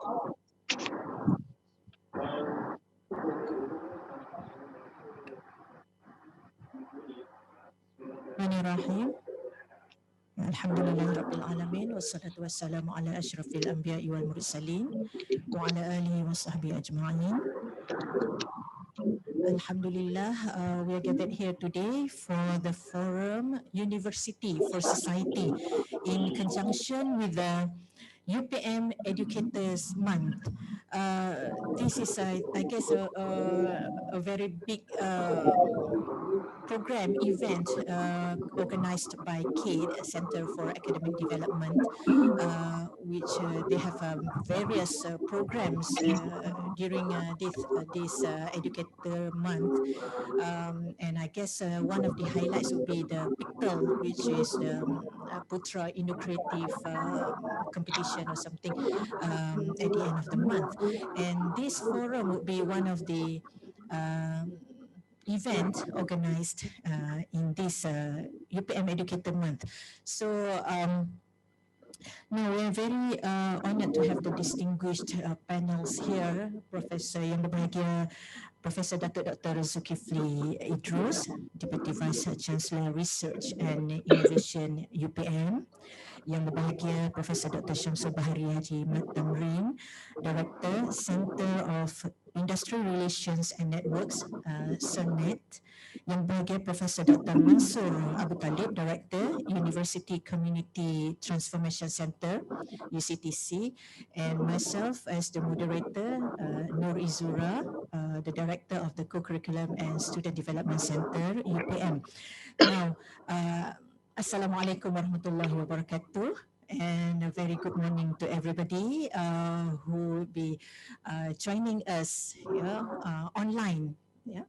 Bismillahirrahmanirrahim. Alhamdulillahirrabbilalamin. Wassalatu wassalamu ala ashrafil anbiya'i wal mursalin wa ala alihi wa sahbihi ajma'in. Alhamdulillah, we are gathered here today for the forum University for Society in conjunction with the UPM Educators Month. This is, I guess, a very big program event organized by CADe, Center for Academic Development, which they have various programs during this Educator Month. And I guess one of the highlights would be the PICTEL, which is the Putra Indo Creative competition or something at the end of the month. And this forum would be one of the event organized in this UPM Educator Month. So now we're very honored to have the distinguished panels here, Professor Yang Berbahagia, Professor Datuk Dr. Zulkifli Idrus, Deputy Vice Chancellor Research and Innovation UPM. Yang Berbahagia Profesor Dr. Syamsul Bahari Haji Mat Tamrin, Director, Center of Industry Relations and Networks, CERNET. Yang Berbahagia Profesor Dr. Mansur Abu Talib, Director, University Community Transformation Center, UCTC, and myself as the moderator, Nur Izura, the Director of the Co-Curriculum and Student Development Center, UPM. Now, Assalamualaikum warahmatullahi wabarakatuh, and a very good morning to everybody who will be joining us online. Yeah.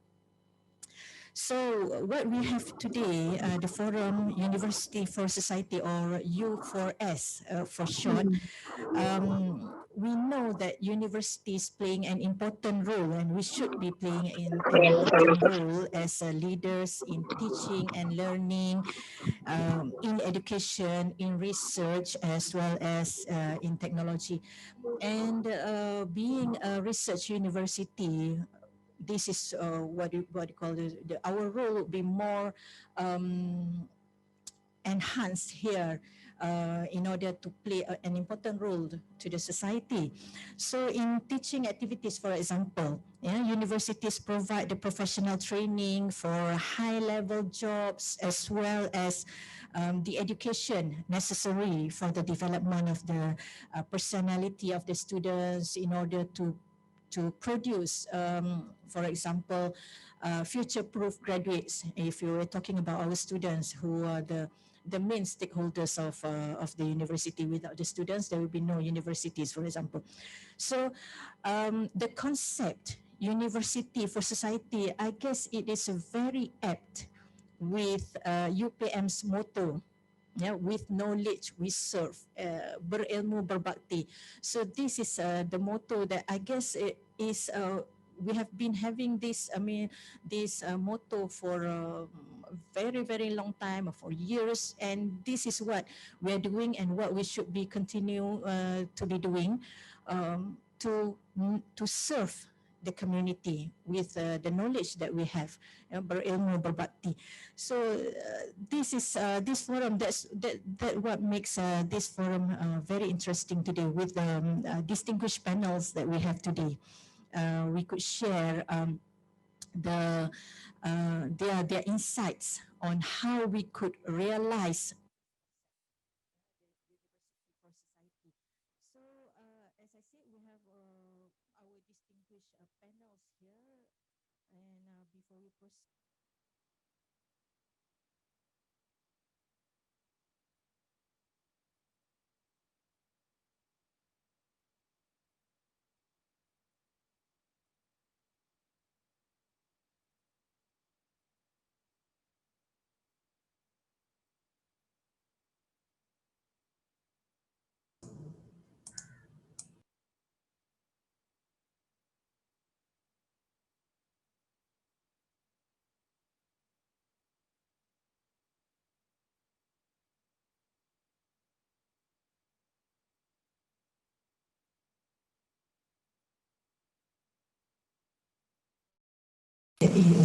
So what we have today, the Forum University for Society, or U4S for short, we know that universities playing an important role, and we should be playing an important role as leaders in teaching and learning, in education, in research, as well as in technology. And being a research university, this is what you call our role would be more enhanced here in order to play an important role to the society. So in teaching activities, for example, universities provide the professional training for high-level jobs, as well as the education necessary for the development of the personality of the students in order to produce, for example, future-proof graduates. If you were talking about our students who are the main stakeholders of the university. Without the students, there will be no universities, for example. So the concept university for society, I guess it is very apt with UPM's motto. Yeah, with knowledge we serve, berilmu berbakti. So this is the motto that I guess it is. We have been having this. This motto for a very, very long time, for years, and this is what we are doing and what we should be continue to be doing to serve the community with the knowledge that we have, berilmu berbakti. So this is this forum. That what makes this forum very interesting today with the distinguished panels that we have today. We could share their insights on how we could realize for society. So, as I said, we have our distinguished panels here, and before we proceed.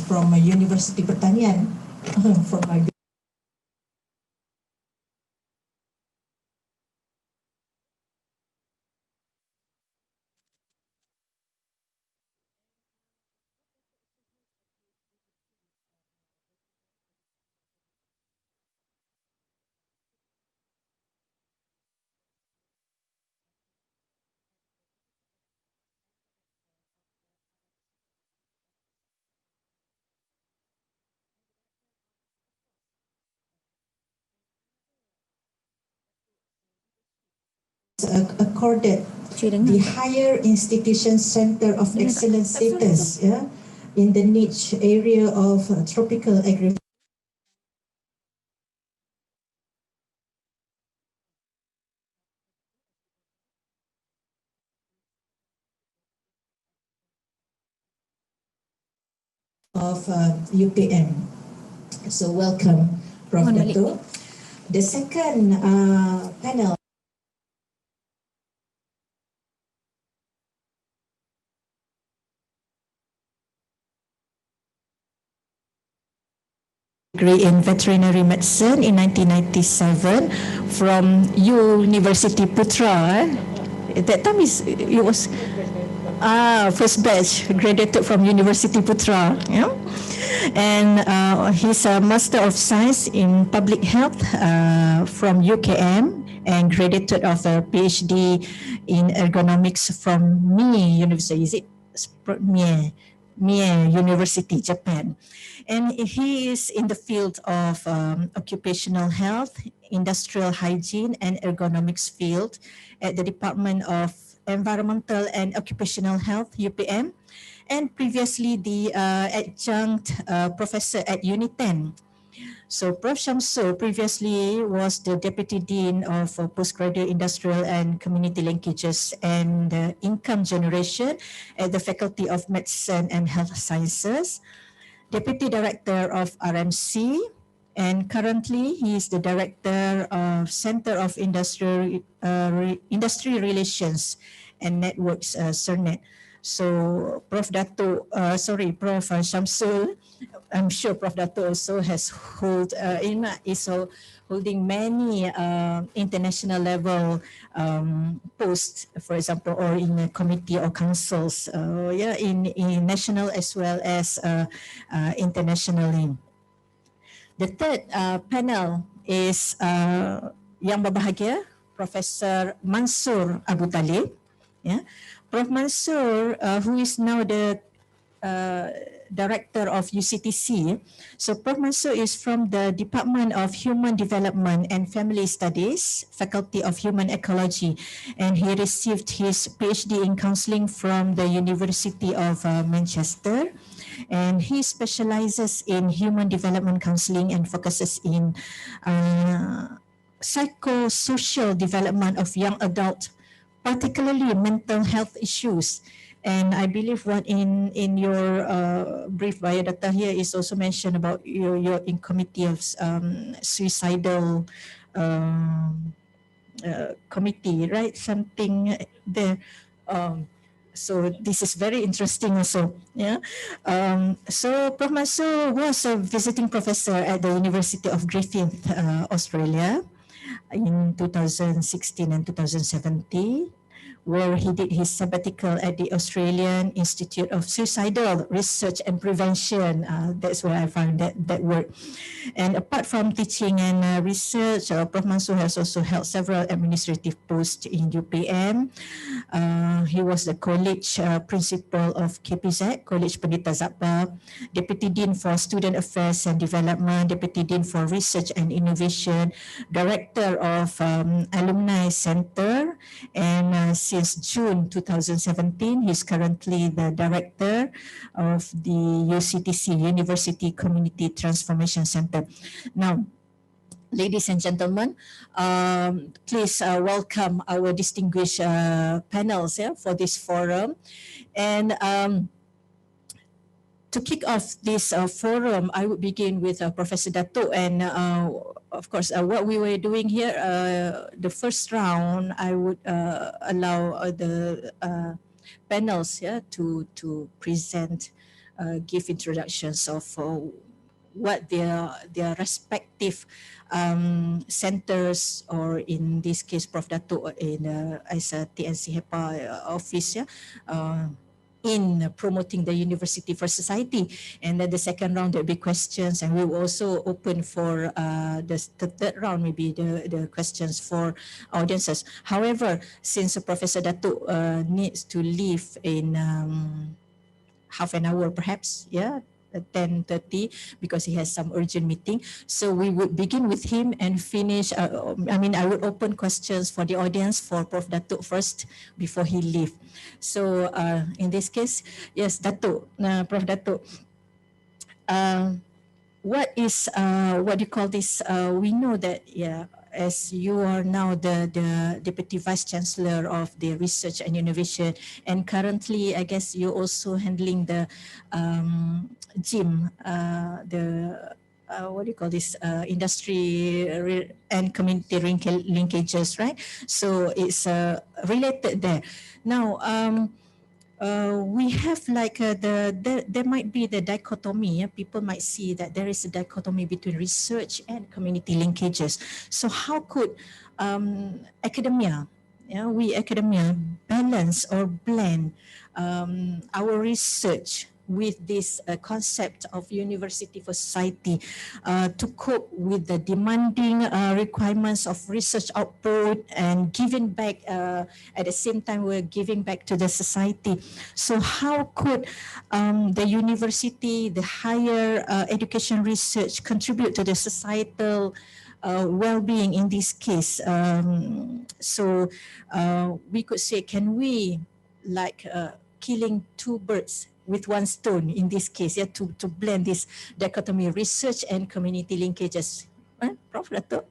from University Pertanian, from my accorded the Higher Institution Center of Excellence status, in the niche area of tropical agriculture of UPM. So welcome, Prof. Dato. The second panel degree in veterinary medicine in 1997 from University Putra. At that time it was first batch graduated from University Putra. Yeah? And he's a Master of Science in Public Health from UKM and graduated of a PhD in ergonomics from Mie University. Is it Mie University, Japan? And he is in the field of occupational health, industrial hygiene, and ergonomics field at the Department of Environmental and Occupational Health, UPM, and previously the adjunct professor at UNITEN. So Prof. Shamsul previously was the Deputy Dean of Postgraduate Industrial and Community Linkages and Income Generation at the Faculty of Medicine and Health Sciences, Deputy Director of RMC, and currently he is the Director of Center of Industry Relations and Networks, CERNET. So Prof. Shamsul, I'm sure Prof. Dato also is holding many international level posts, for example, or in a committee or councils, in national as well as internationally. The third panel is yang berbahagia, Professor Mansur Abu Talib. Yeah. Prof. Mansur, who is now the Director of UCTC. So Prof. Mansur is from the Department of Human Development and Family Studies, Faculty of Human Ecology, and he received his PhD in counseling from the University of Manchester. And he specializes in human development counseling and focuses in psychosocial development of young adults, particularly mental health issues. And I believe what in your brief biodata here is also mentioned about you're in committee of suicidal committee, right? Something there. So this is very interesting also. Yeah. So Prof. Mansur was a visiting professor at the University of Griffith, Australia, in 2016 and 2017, where he did his sabbatical at the Australian Institute of Suicidal Research and Prevention. That's where I found that word. And apart from teaching and research, Prof. Mansur has also held several administrative posts in UPM. He was the college principal of KPZ, College Pendeta Zappa, Deputy Dean for Student Affairs and Development, Deputy Dean for Research and Innovation, Director of Alumni Center, and since June 2017, he's currently the Director of the UCTC, University Community Transformation Center. Now, ladies and gentlemen, please welcome our distinguished panels for this forum. And to kick off this forum, I would begin with Professor Dato. And of course, what we were doing here, the first round, I would allow the panels to present give introductions of what their respective centers, or in this case Prof. Datuk in as a TNC HEPA office, in promoting the university for society. And then the second round there'll be questions, and we will also open for the third round, maybe the questions for audiences. However, since Professor Datuk needs to leave in half an hour perhaps, 10:30, because he has some urgent meeting. So we would begin with him and finish, I would open questions for the audience for Prof. Datuk first before he leave. So in this case, yes, Datuk, Prof. Datuk, what is, what do you call this? We know that, as you are now the Deputy Vice Chancellor of the Research and Innovation, and currently I guess you're also handling the GIM, what do you call this, industry and community linkages, right? So it's related there. Now, we have like there might be the dichotomy. People might see that there is a dichotomy between research and community linkages. So how could academia, we academia, balance or blend our research with this concept of university for society to cope with the demanding requirements of research output and giving back, at the same time we're giving back to the society. So how could the university, the higher education research contribute to the societal well-being in this case? So we could say, can we like killing two birds with one stone in this case, to blend this dichotomy, research and community linkages. Prof. Datuk.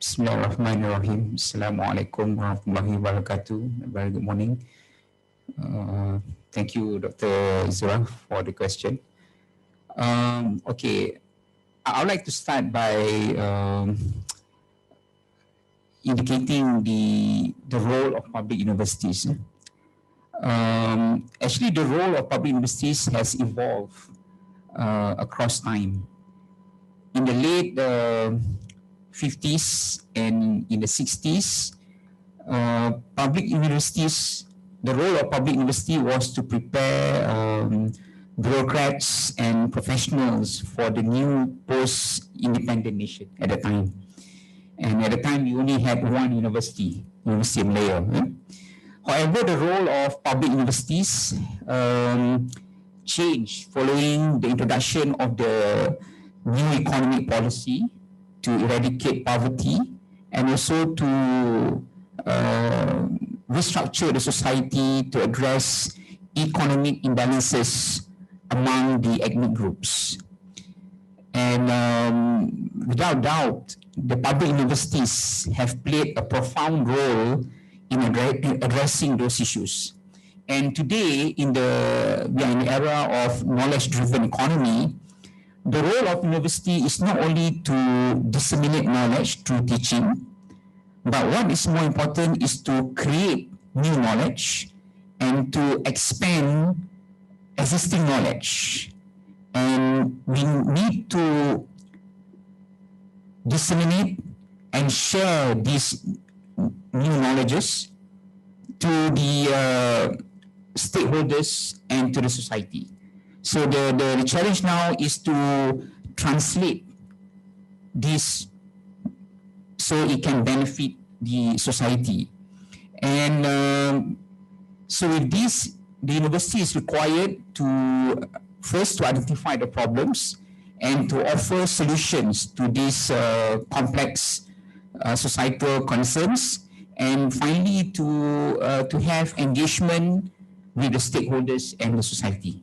Bismillahirrahmanirrahim. Assalamualaikum warahmatullahi wabarakatuh. Very good morning. Thank you, Dr. Zura, for the question. Okay, I would like to start by indicating the role of public universities. Actually, the role of public universities has evolved across time. In the late 50s and in the 60s, public universities, the role of public university was to prepare bureaucrats and professionals for the new post-independent nation at the time. And at the time, we only had one university, University of Malaya. However, the role of public universities changed following the introduction of the new economic policy to eradicate poverty and also to restructure the society to address economic imbalances among the ethnic groups. And without doubt, the public universities have played a profound role in addressing those issues. And today, we are in the era of knowledge-driven economy. The role of university is not only to disseminate knowledge through teaching, but what is more important is to create new knowledge and to expand existing knowledge. And we need to disseminate and share these new knowledges to the stakeholders and to the society. So the challenge now is to translate this so it can benefit the society. And so with this, the university is required to first to identify the problems and to offer solutions to these complex societal concerns, and finally to have engagement with the stakeholders and the society.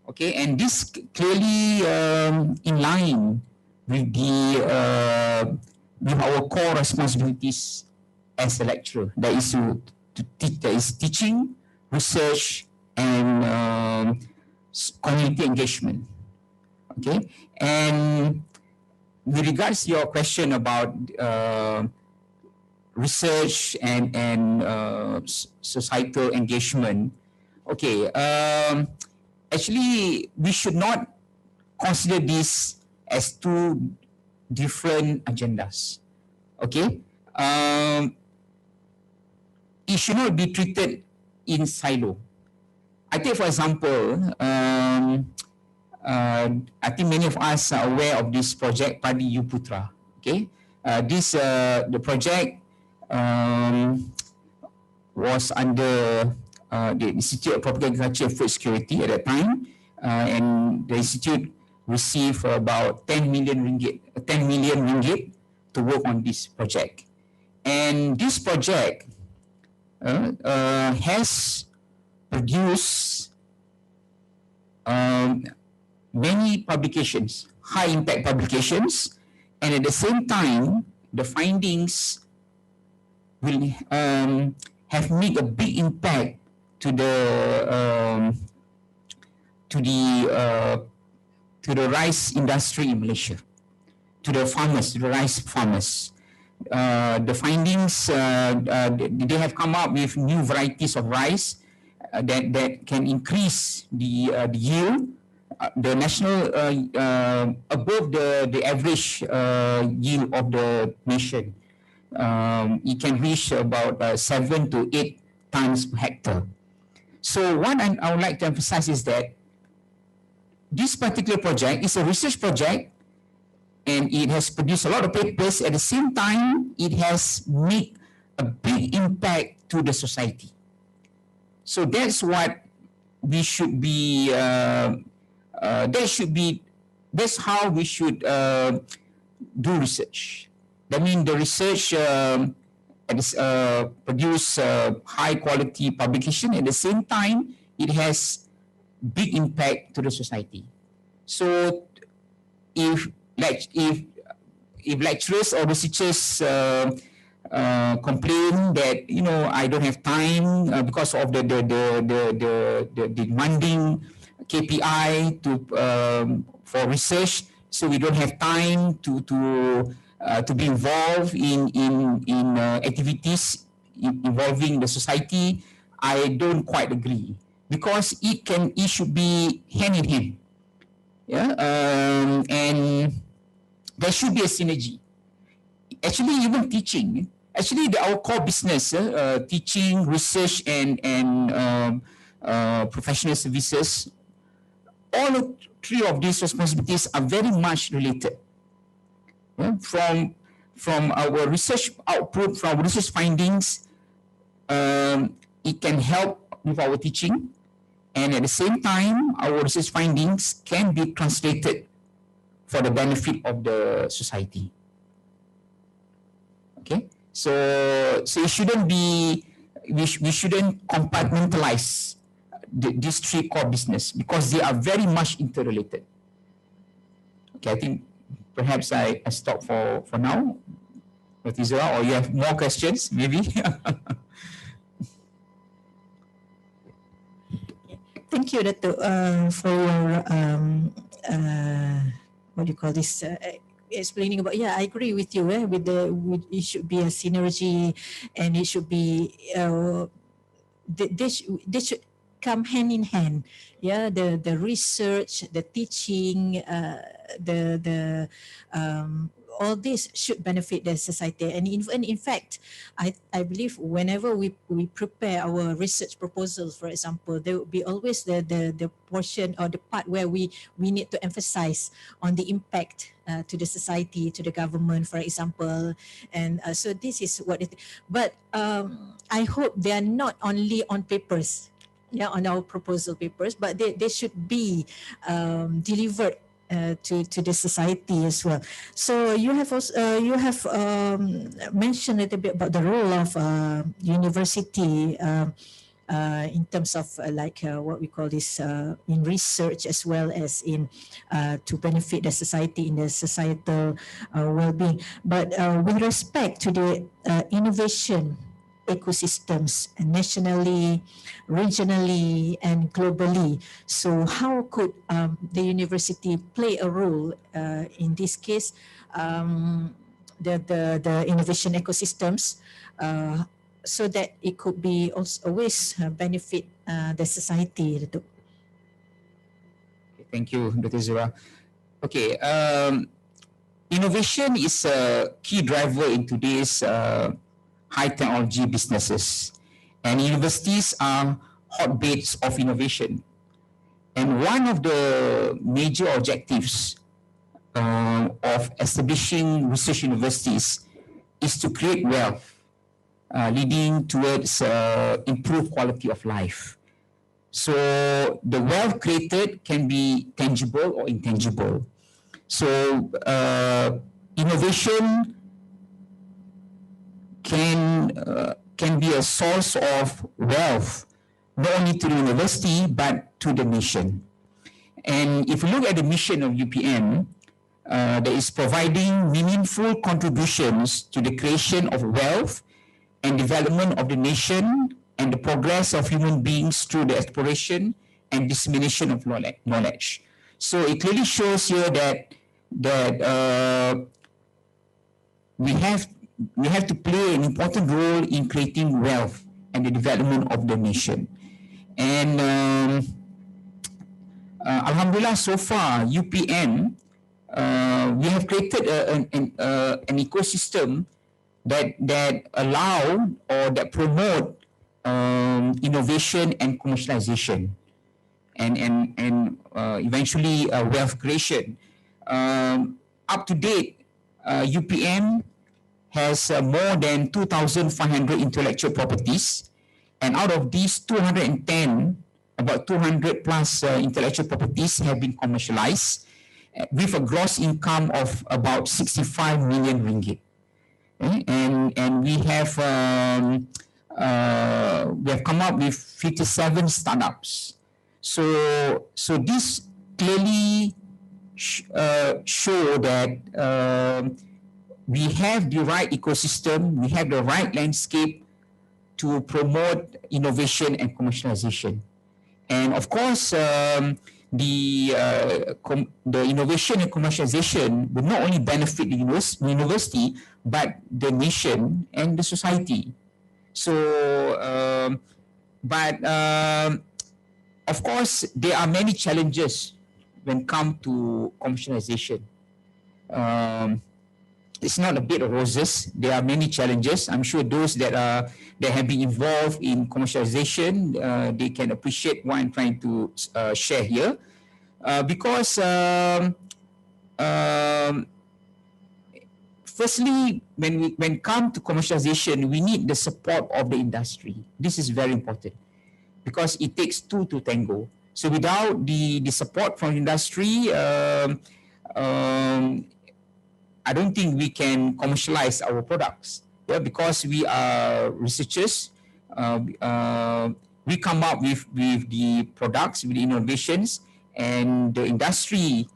Okay, and this clearly in line with with our core responsibilities as a lecturer. That is to teach. That is teaching, research, and community engagement. Okay, and with regards to your question about research and societal engagement, Okay, actually, we should not consider this as two different agendas. Okay, it should not be treated in silo. I take, for example, I think many of us are aware of this project, Padi U Putra. Okay, the project was under the Institute of Tropical Agriculture and Food Security at that time, and the institute received about 10 million ringgit to work on this project. And this project has produced many publications, high impact publications, and at the same time, the findings will have made a big impact to the to the rice industry in Malaysia, to the farmers, to the rice farmers. The findings, they have come up with new varieties of rice that can increase the yield, the national above the average yield of the nation. It can reach about 7 to 8 tons per hectare. So what I would like to emphasize is that this particular project is a research project, and it has produced a lot of papers. At the same time, it has made a big impact to the society. So that's what we should be, that's how we should do research. That means the research produce high quality publication. At the same time, it has big impact to the society. So if lecturers or researchers complain that I don't have time because of the demanding KPI for research, so we don't have time to be involved in activities involving the society, I don't quite agree, because it should be hand in hand. Yeah, and there should be a synergy. Actually, even teaching. Actually, our core business, teaching, research, and professional services, all three of these responsibilities are very much related. Yeah? From our research output, from our research findings, it can help with our teaching, and at the same time, our research findings can be translated for the benefit of the society. Okay, so it shouldn't be, we shouldn't compartmentalize these three core business, because they are very much interrelated. Okay, I think perhaps I stop for now. Or you have more questions, maybe? Thank you, Dato, for your what do you call this? Explaining about, I agree with you. It should be a synergy, and it should be they should come hand in hand. Yeah, the research, the teaching, the all this should benefit the society. And in fact, I believe whenever we prepare our research proposals, for example, there will be always the portion or the part where we need to emphasize on the impact to the society, to the government, for example. And so this is what it, but I hope they are not only on papers, on our proposal papers, but they should be delivered to the society as well. So you have also mentioned a little bit about the role of university in terms of what we call this in research, as well as in to benefit the society in the societal well-being. But with respect to the innovation ecosystems nationally, regionally, and globally. So how could the university play a role in this case? The innovation ecosystems, so that it could be also always benefit the society, Datuk. Thank you, Dr. Zura. Okay, innovation is a key driver in today's high technology businesses, and universities are hotbeds of innovation. And one of the major objectives of establishing research universities is to create wealth, leading towards improved quality of life. So the wealth created can be tangible or intangible. So innovation can be a source of wealth, not only to the university but to the nation. And if you look at the mission of UPM, that is providing meaningful contributions to the creation of wealth and development of the nation and the progress of human beings through the exploration and dissemination of knowledge. So it clearly shows here that we have to play an important role in creating wealth and the development of the nation. And Alhamdulillah, so far UPM, we have created an ecosystem that allow or that promote innovation and commercialization, and eventually wealth creation. Up to date, UPM has more than 2,500 intellectual properties, and out of these 210, about 200 plus intellectual properties have been commercialized with a gross income of about 65 million ringgit. Okay? And we have come up with 57 startups. So this clearly show that we have the right ecosystem, we have the right landscape to promote innovation and commercialization. And of course, the innovation and commercialization will not only benefit the university, but the nation and the society. So, of course, there are many challenges when it comes to commercialization. It's not a bed of roses. There are many challenges. I'm sure those that have been involved in commercialization, they can appreciate what I'm trying to share here. Because firstly, when it comes to commercialization, we need the support of the industry. This is very important because it takes two to tango. So without the support from industry, I don't think we can commercialize our products. Yeah, because we are researchers, we come up with the products, with the innovations, and the industry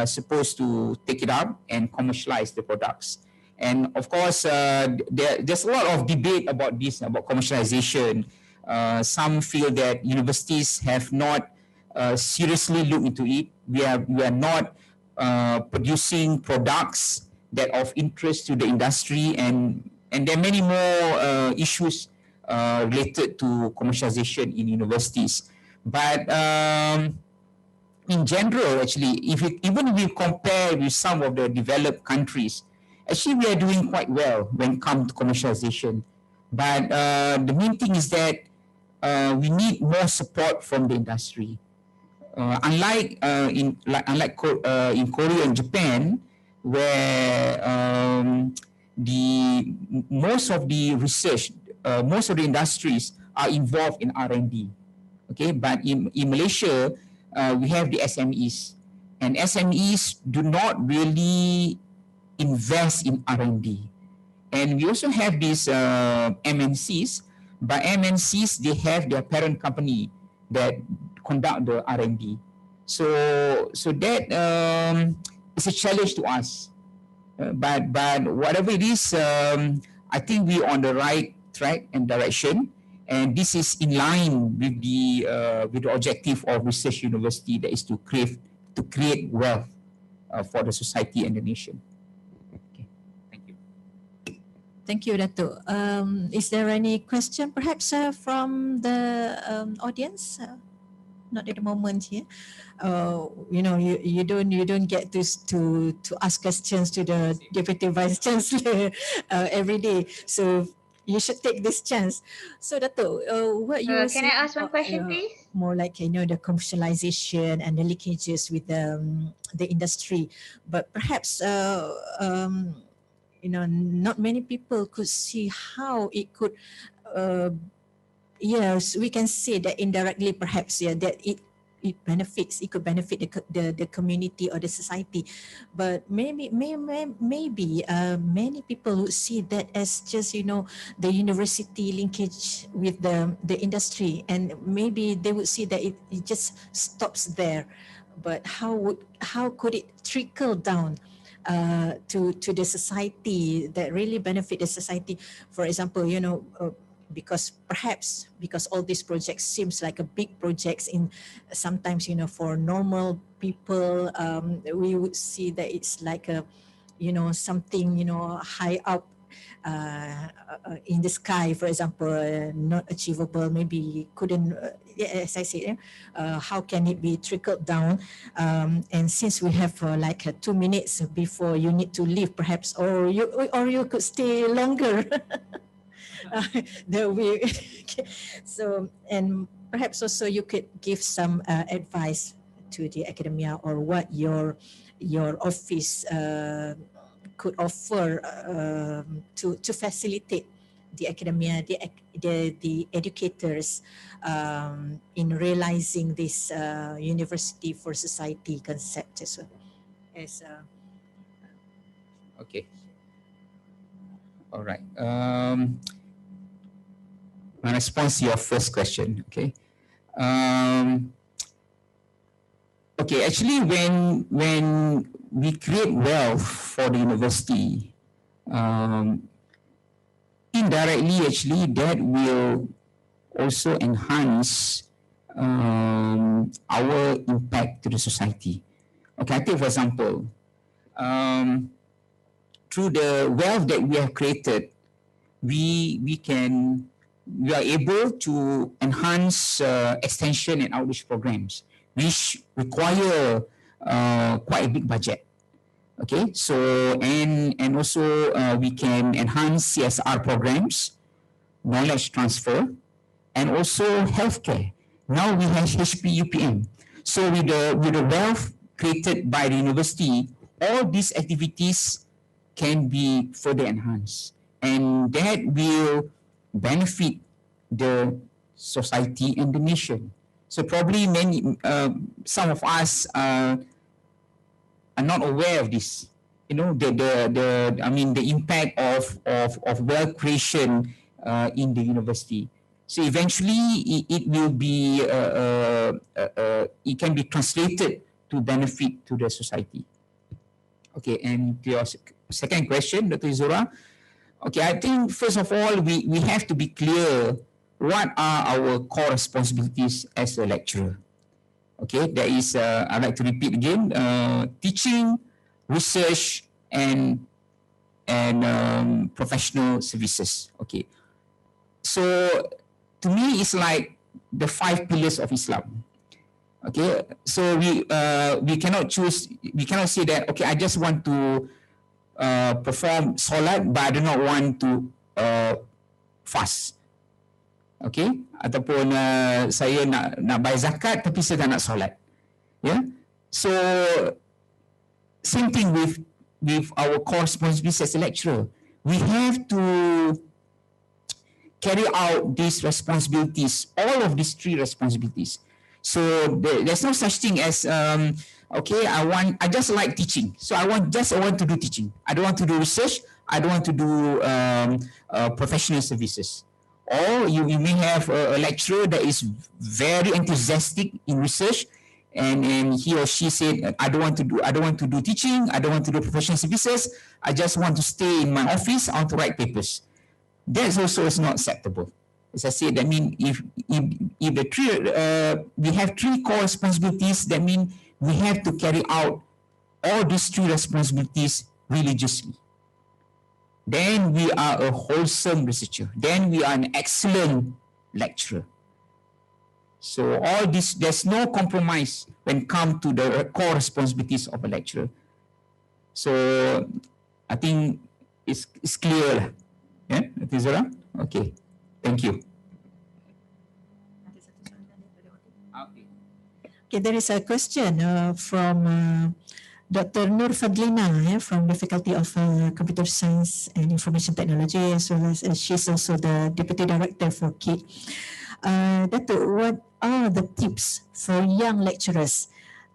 supposed to take it up and commercialize the products. And of course, there's a lot of debate about this, about commercialization. Some feel that universities have not seriously looked into it. We are not producing products that of interest to the industry, and there are many more issues related to commercialization in universities. But in general, actually, even if we compare with some of the developed countries, actually we are doing quite well when it comes to commercialization. But the main thing is that we need more support from the industry. Unlike in Korea and Japan, where most of the research, most of the industries are involved in R&D. Okay, but in Malaysia, we have the SMEs, and SMEs do not really invest in R&D. And we also have these MNCs, but MNCs, they have their parent company that conduct the R&D. So that is a challenge to us. But whatever it is, I think we're on the right track and direction, and this is in line with the objective of research university, that is to create wealth for the society and the nation. Okay, thank you. Thank you, Dato'. Is there any question perhaps from the audience? Not at the moment here. You don't get to ask questions to the Deputy Vice Chancellor every day. So you should take this chance. So Dato', what you were Can I saying ask one question, please? more like the commercialization and the linkages with the industry, but perhaps not many people could see how it could. Yes, we can say that indirectly, perhaps, that it could benefit the community or the society, but maybe many people would see that as just the university linkage with the industry, and maybe they would see that it just stops there. But how could it trickle down to the society that really benefit the society? For example, because all these projects seems like a big projects in sometimes for normal people, we would see that it's like a something high up in the sky, for example, not achievable, maybe couldn't, as I said, how can it be trickled down? And since we have 2 minutes before you need to leave, perhaps, or you could stay longer. That we so, and perhaps also you could give some advice to the academia, or what your office could offer to facilitate the academia, the educators in realizing this university for society concept as well. Okay. All right. My response to your first question. Okay. Okay. Actually, when we create wealth for the university, indirectly, actually, that will also enhance our impact to the society. Okay, I take for example, through the wealth that we have created, we are able to enhance extension and outreach programs, which require quite a big budget. Okay, so and also we can enhance CSR programs, knowledge transfer, and also healthcare. Now we have HP UPM. So with the wealth created by the university, all these activities can be further enhanced, and that will benefit the society and the nation. So probably some of us are not aware of this. The impact of wealth creation in the university. So eventually, it will be it can be translated to benefit to the society. Okay, and to your second question, Dr. Zura. Okay, I think first of all, we have to be clear what are our core responsibilities as a lecturer. Okay, that is, I'd like to repeat again, teaching, research, and professional services. Okay, so to me, it's like the 5 pillars of Islam. Okay, so we cannot choose. We cannot say that, okay, I just want to perform solat, but I do not want to fast. Okay, ataupun saya nak bayar zakat tapi saya tak nak solat. Yeah, so same thing with our core responsibilities as a lecturer. We have to carry out these responsibilities, all of these 3 responsibilities. So there's no such thing as okay, I just like teaching, so I want to do teaching. I don't want to do research. I don't want to do professional services. Or you may have a lecturer that is very enthusiastic in research, and he or she said, I don't want to do teaching. I don't want to do professional services. I just want to stay in my office. I want to write papers. That also is not acceptable. As I said, that means if the 3 we have 3 core responsibilities, that means we have to carry out all these 3 responsibilities religiously. then we are a wholesome researcher. Then we are an excellent lecturer. So all this, there's no compromise when it comes to the core responsibilities of a lecturer. So I think it's clear. Yeah, Tizara? Okay, thank you. Okay, there is a question from Dr. Nur Fadlina from the Faculty of Computer Science and Information Technology, as well as she's also the Deputy Director for CADe. Dato, what are the tips for young lecturers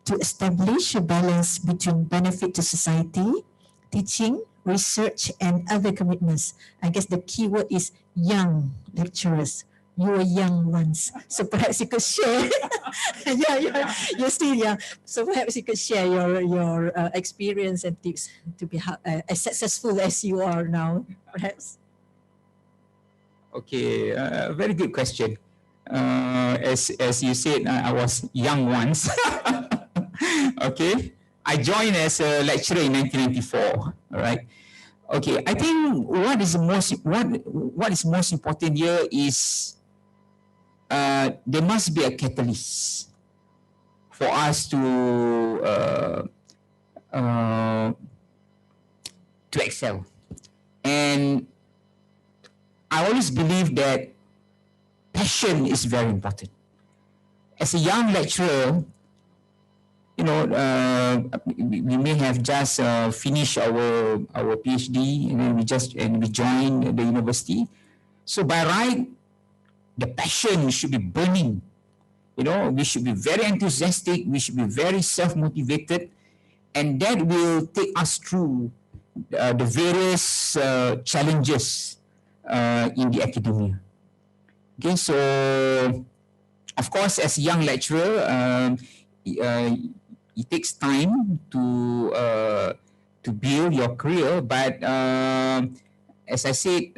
to establish a balance between benefit to society, teaching, research, and other commitments? I guess the key word is young lecturers. You were young once, so perhaps you could share. You're still young, so perhaps you could share your experience and tips to be as successful as you are now, perhaps. Okay, very good question. As you said, I was young once. Okay, I joined as a lecturer in 1994. All right. Okay, I think what is most important here is there must be a catalyst for us to excel. And I always believe that passion is very important. As a young lecturer, you know, we may have just finished our PhD, and then we joined the university. So by right, the passion should be burning. You know, we should be very enthusiastic. We should be very self-motivated, and that will take us through the various challenges in the academia. Okay, so of course, as a young lecturer, it takes time to build your career. But as I said,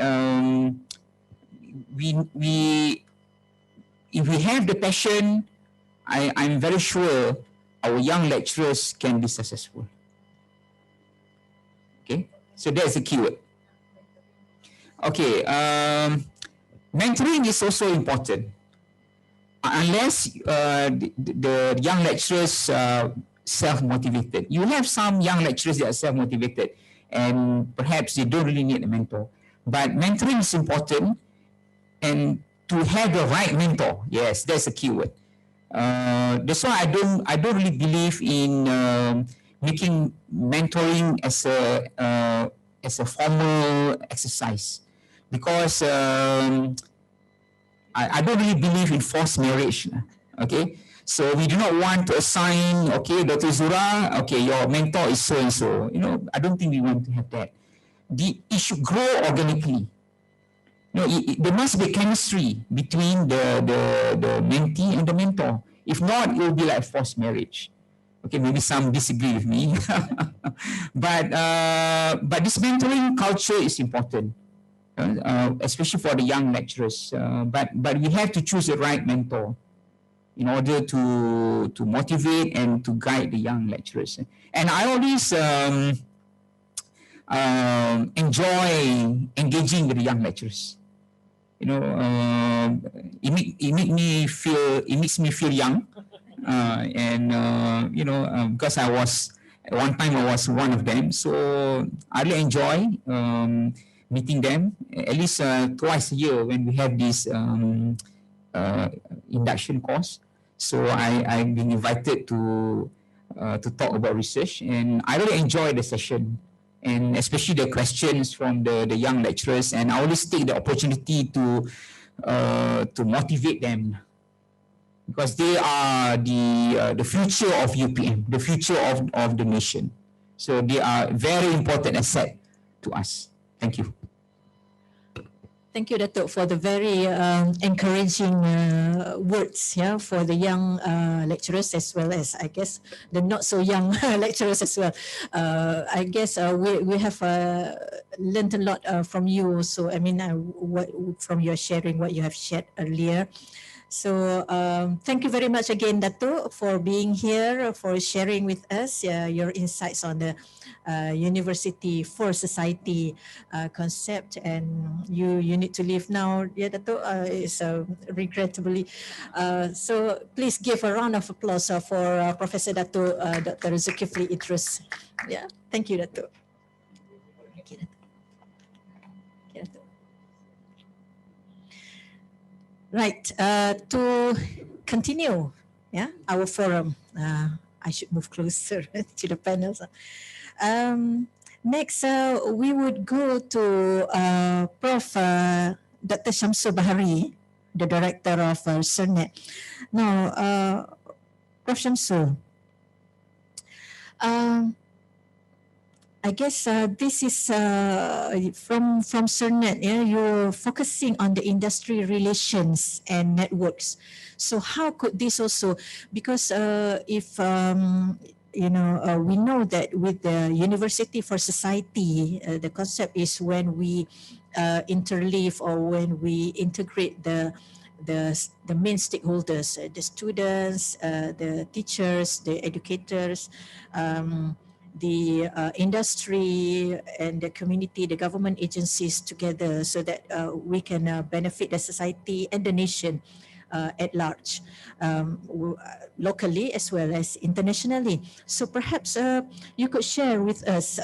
if we have the passion, I'm very sure our young lecturers can be successful. Okay, so that's the keyword. Okay, mentoring is also important. Unless the young lecturers are self-motivated. You have some young lecturers that are self-motivated, and perhaps they don't really need a mentor. But mentoring is important, and to have the right mentor, yes, that's the keyword. That's why I don't really believe in making mentoring as a formal exercise, because I don't really believe in forced marriage. Okay, so we do not want to assign, okay, Dr. Zura, okay, your mentor is so and so. You know, I don't think we want to have that. It should grow organically. You know, there must be chemistry between the mentee and the mentor. If not, it will be like forced marriage. Okay, maybe some disagree with me, but this mentoring culture is important, especially for the young lecturers. But we have to choose the right mentor in order to motivate and to guide the young lecturers. And I always enjoy engaging with the young lecturers. You know, it makes me feel young, and you know, because at one time I was one of them, so I really enjoy meeting them at least twice a year when we have this induction course. So I've been invited to talk about research, and I really enjoy the session, and especially the questions from the young lecturers. And I always take the opportunity to motivate them, because they are the future of UPM, the future of the nation. So they are very important asset to us. Thank you. Thank you, Datuk, for the very encouraging words, yeah, for the young lecturers, as well as, I guess, the not so young lecturers as well. I guess we have learned a lot from you also. I mean, from your sharing what you have shared earlier. So thank you very much again, Dato, for being here, for sharing with us your insights on the University for Society concept. And you need to leave now, yeah, Dato. It's regrettably. So please give a round of applause for Professor Dato, Dr. Zulkifli Idrus. Yeah, thank you, Dato. Thank you, Dato. Thank you, Dato. Right, to continue, yeah, our forum. I should move closer to the panels. Next, we would go to Prof. Dr. Shamsul Bahari, the director of CERNET. Now, Prof. Shamsul, I guess this is from CERNET. Yeah, you're focusing on the industry relations and networks. So how could this also? Because if we know that with the University for Society, the concept is when we interleave or when we integrate the main stakeholders, the students, the teachers, the educators. The industry and the community, the government agencies together so that we can benefit the society and the nation at large, locally as well as internationally. So perhaps you could share with us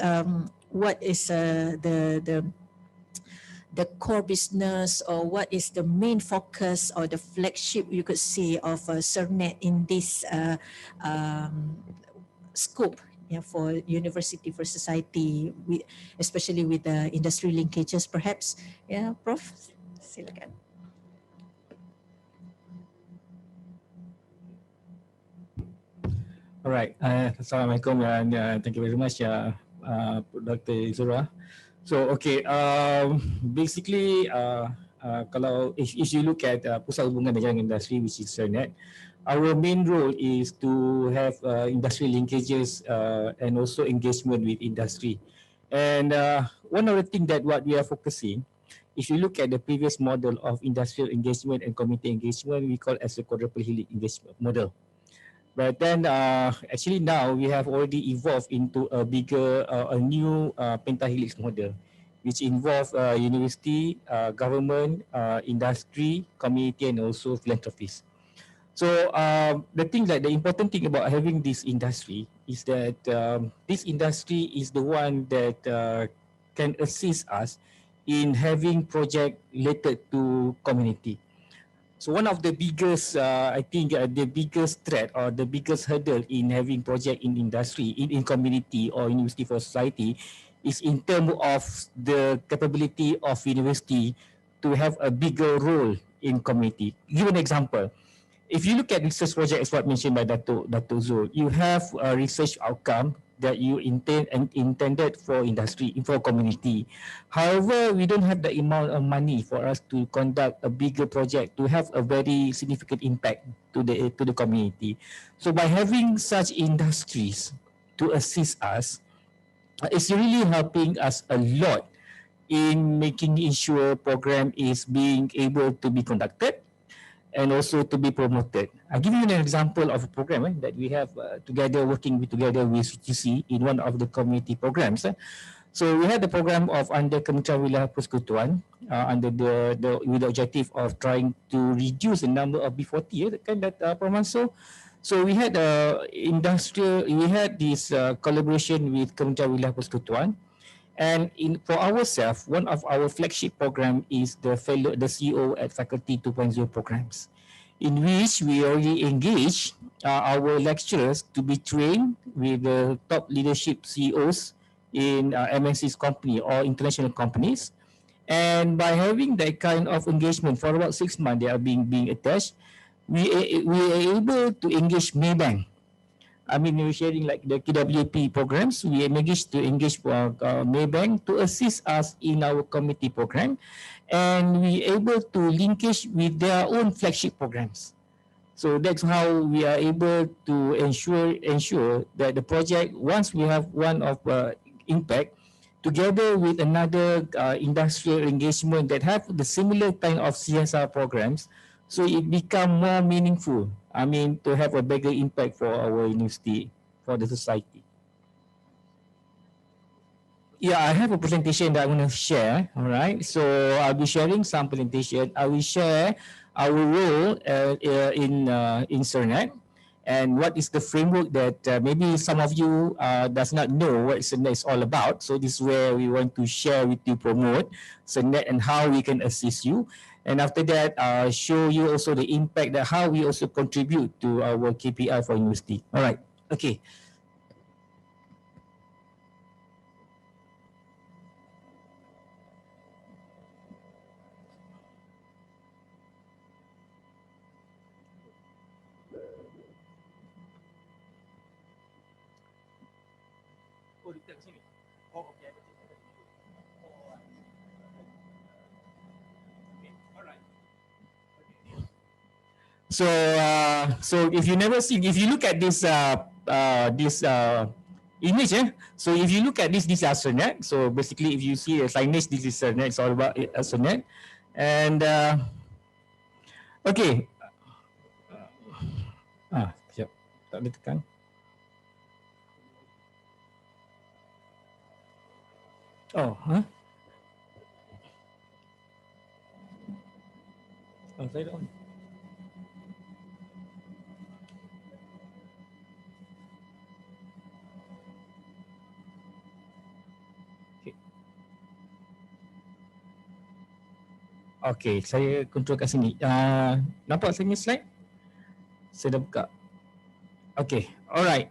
what is the core business, or what is the main focus or the flagship, you could say, of CERNET in this scope, yeah, for University for Society, especially with the industry linkages, perhaps. Yeah, Prof, silakan. All right. Assalamualaikum and thank you very much, Dr. Zura. So, okay. Basically, kalau if you look at Pusat Hubungan dan Jaringan Industri, which is CERNET, our main role is to have industry linkages and also engagement with industry. And one of the things that what we are focusing, if you look at the previous model of industrial engagement and community engagement, we call as a quadruple helix engagement model. But then actually now we have already evolved into a bigger, a new pentahelix model, which involve university, government, industry, community, and also philanthropists. So the important thing about having this industry is that this industry is the one that can assist us in having project related to community. So one of the biggest, I think the biggest threat or the biggest hurdle in having project in industry, in community or university for society is in terms of the capability of university to have a bigger role in community. Give an example. If you look at research project as what mentioned by Dato' Zul, you have a research outcome that you intended for industry, for community. However, we don't have the amount of money for us to conduct a bigger project to have a very significant impact to the community. So by having such industries to assist us, it's really helping us a lot in making sure program is being able to be conducted and also to be promoted. I'll give you an example of a program that we have working together with CTC in one of the community programs. So we had the program of under Kementerian Wilayah Persekutuan under with the objective of trying to reduce the number of B40 So we had this collaboration with Kementerian Wilayah Persekutuan. And for ourselves, one of our flagship program is the CEO at Faculty 2.0 programs, in which we already engage our lecturers to be trained with the top leadership CEOs in MNC's company or international companies. And by having that kind of engagement for about 6 months, they are being attached, we are able to engage Maybank. I mean, we're sharing like the KWP programs. We managed to engage Maybank to assist us in our committee program, and we able to linkage with their own flagship programs. So that's how we are able to ensure that the project, once we have one of impact, together with another industrial engagement that have the similar kind of CSR programs, so it become more meaningful. I mean, to have a bigger impact for our university, for the society. Yeah, I have a presentation that I want to share. All right, so I'll be sharing some presentation. I will share our role in CERNET and what is the framework that maybe some of you does not know what CERNET is all about. So this is where we want to share with you, promote CERNET and how we can assist you. And after that, show you also the impact that how we also contribute to our KPI for university. All right, okay. So, so if you never see, if you look at this image, so if you look at this is CERNET. So basically, if you see a signage, this is CERNET. It's all about CERNET. And okay. Siap. Tak boleh tekan. Oh, huh? Oh, saya dah on. Okay, saya control kat sini. Nampak saya punya slide? Saya dah buka. Okay, alright.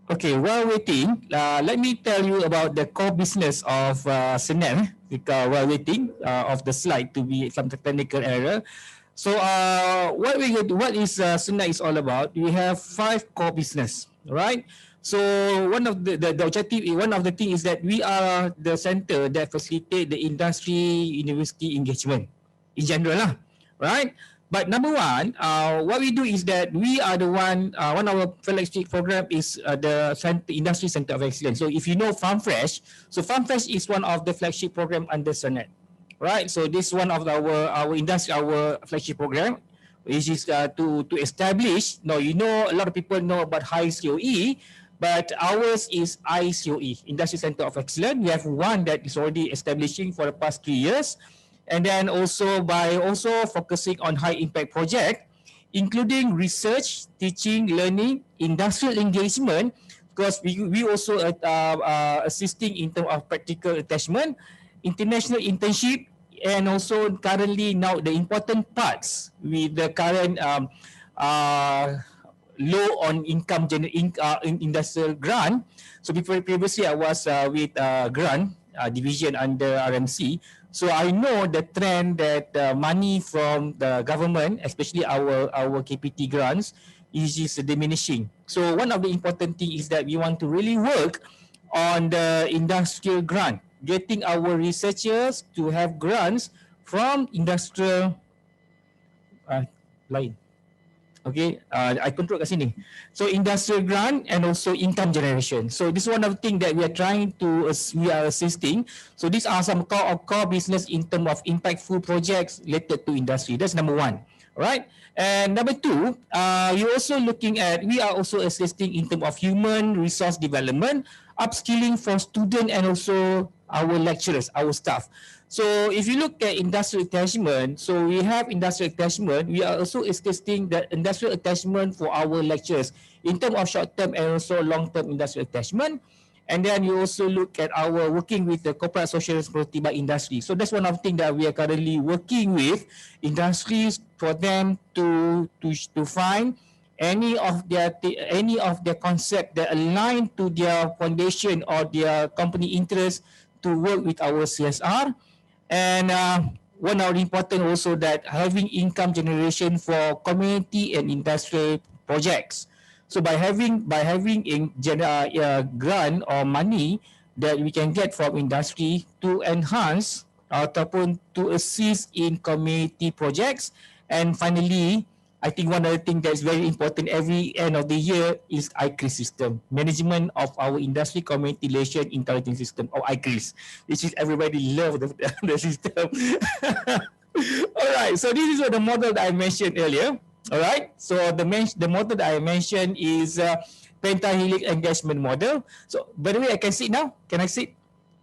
Okay, while waiting, let me tell you about the core business of CERNET. While waiting of the slide to be some technical error. So what is CERNET is all about? We have 5 core business, right? So one of the objective, one of the thing is that we are the center that facilitate the industry university engagement in general lah, right? But number one, what we do is that we are the one of our flagship program is the Industry Center of Excellence. So if you know FarmFresh, so FarmFresh is one of the flagship program under CERNET, right? So this is one of our industry, our flagship program, which is to establish. Now you know a lot of people know about high COE, but ours is ICOE, Industry Center of Excellence. We have one that is already establishing for the past 3 years. And then also by also focusing on high impact project, including research, teaching, learning, industrial engagement, because we also assisting in terms of practical attachment, international internship, and also currently now the important parts with the current low on income industrial grant. So before previously I was with grant division under RMC. So I know the trend that money from the government, especially our KPT grants, is diminishing. So one of the important things is that we want to really work on the industrial grant, getting our researchers to have grants from industrial lain. Okay, I control kat sini. So industrial grant and also income generation. So this is one of the things that we are trying to, we are assisting. So these are some core business in terms of impactful projects related to industry. That's number one, right? And number two, you're also looking at, we are also assisting in terms of human resource development, upskilling for students and also our lecturers, our staff. So if you look at industrial attachment, so we have industrial attachment, we are also assisting the industrial attachment for our lecturers in terms of short-term and also long-term industrial attachment. And then you also look at our working with the corporate social responsibility by industry. So that's one of the things that we are currently working with industries for them to find any of their concept that align to their foundation or their company interest to work with our CSR. And one of the important also that having income generation for community and industrial projects. So by having grant or money that we can get from industry to enhance ataupun to assist in community projects, and finally I think one other thing that's very important every end of the year is ICRIS system, Management of our Industry Community Relation Intelligence System, or ICRIS, which is everybody love the system. All right, so this is the model that I mentioned earlier. All right, so the model that I mentioned is pentahelix engagement model. So by the way, I can sit now. Can I sit?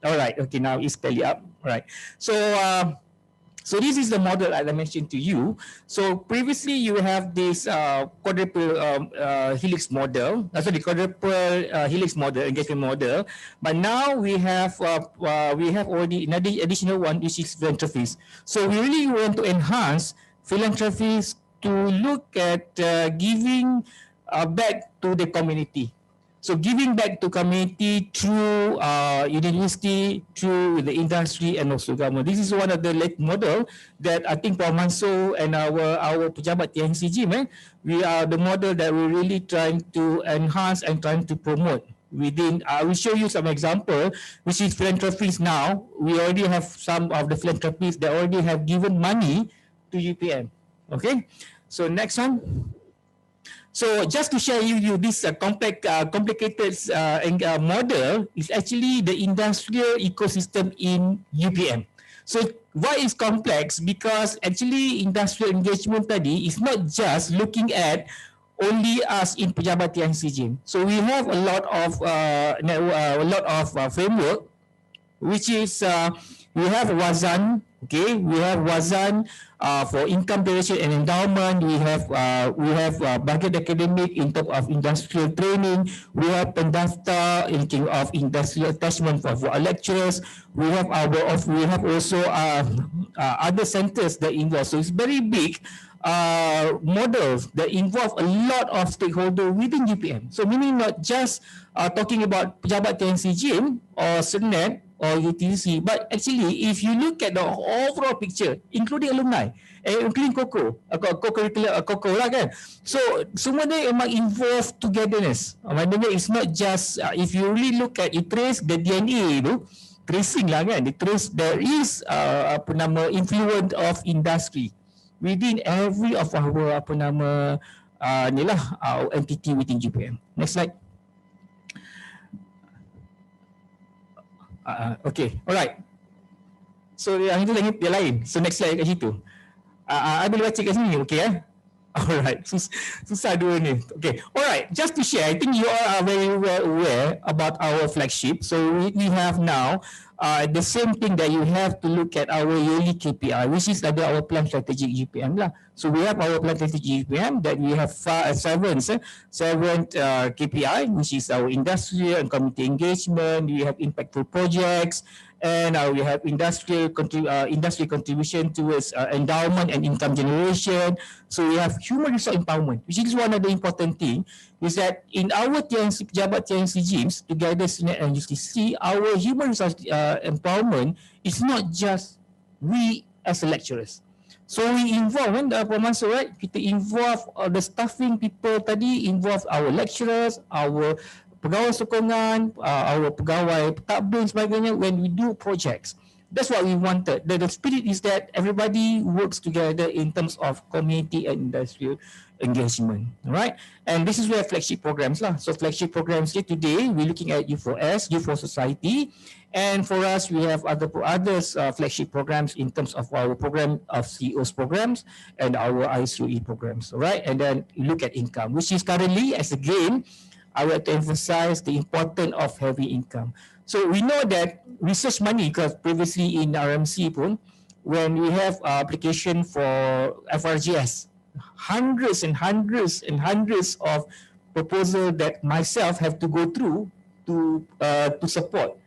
All right. Okay, now it's clearly up. All right. So this is the model that I mentioned to you. So previously you have this quadruple helix model, quadruple helix model, engagement model. But now we have already another additional one, which is philanthropies. So we really want to enhance philanthropies to look at giving back to the community. So giving back to community through university, through the industry, and also government. This is one of the model that I think Prof. Manso and our pejabat TNCG, we are the model that we're really trying to enhance and trying to promote within. I will show you some example, which is philanthropies now. We already have some of the philanthropies that already have given money to UPM. Okay, so next one. So just to share you this complicated model is actually the industrial ecosystem in UPM. So why is complex? Because actually industrial engagement tadi is not just looking at only us in pejabat TNCG. So we have a lot of framework, which is we have Wazan. Okay, we have Wazan for income generation and endowment. We have budget academic in terms of industrial training. We have Pendaftar in terms of industrial attachment for our lecturers. We have also other centers that involve. So it's very big models that involve a lot of stakeholders within UPM. So meaning not just talking about pejabat TNCG or Senet or UTC, but actually if you look at the overall picture, including alumni, including COCO lah kan. So semua ni memang involve togetherness. Maknanya it's not just if you really look at trace the DNA tu, tracing lah kan, the trace there is influence of industry within every of our our entity within UPM. Next slide. Okay, alright. So yang itu dia lain. So next slide kat situ. I boleh baca kat sini, okay Alright, susah dua ni. Okay, alright. Just to share, I think you all are very well aware about our flagship. So we have now the same thing that you have to look at our yearly KPI, which is under our plan strategic UPM lah. So we have our plan strategic UPM that we have seven KPI, which is our industrial and community engagement. We have impactful projects, and we have industry contribution towards endowment and income generation. So we have human resource empowerment, which is one of the important thing, is that in our pejabat TNC gyms, together Senet and UTC, our human resource empowerment is not just we as lecturers. So we involve, when the Prof. right, kita involve the staffing people tadi, involve our lecturers, our pegawai sokongan, our pegawai takbir sebagainya when we do projects. That's what we wanted. The spirit is that everybody works together in terms of community and industrial engagement, right? And this is where flagship programs lah. So flagship programs here today, we're looking at U4S, U4 Society, and for us, we have other flagship programs in terms of our program of CEOs programs and our ISUE programs, right? And then look at income, which is currently, as again, I want to emphasize the importance of having income. So we know that research money, because previously in RMC pun, when we have application for FRGS, hundreds and hundreds and hundreds of proposals that myself have to go through to support.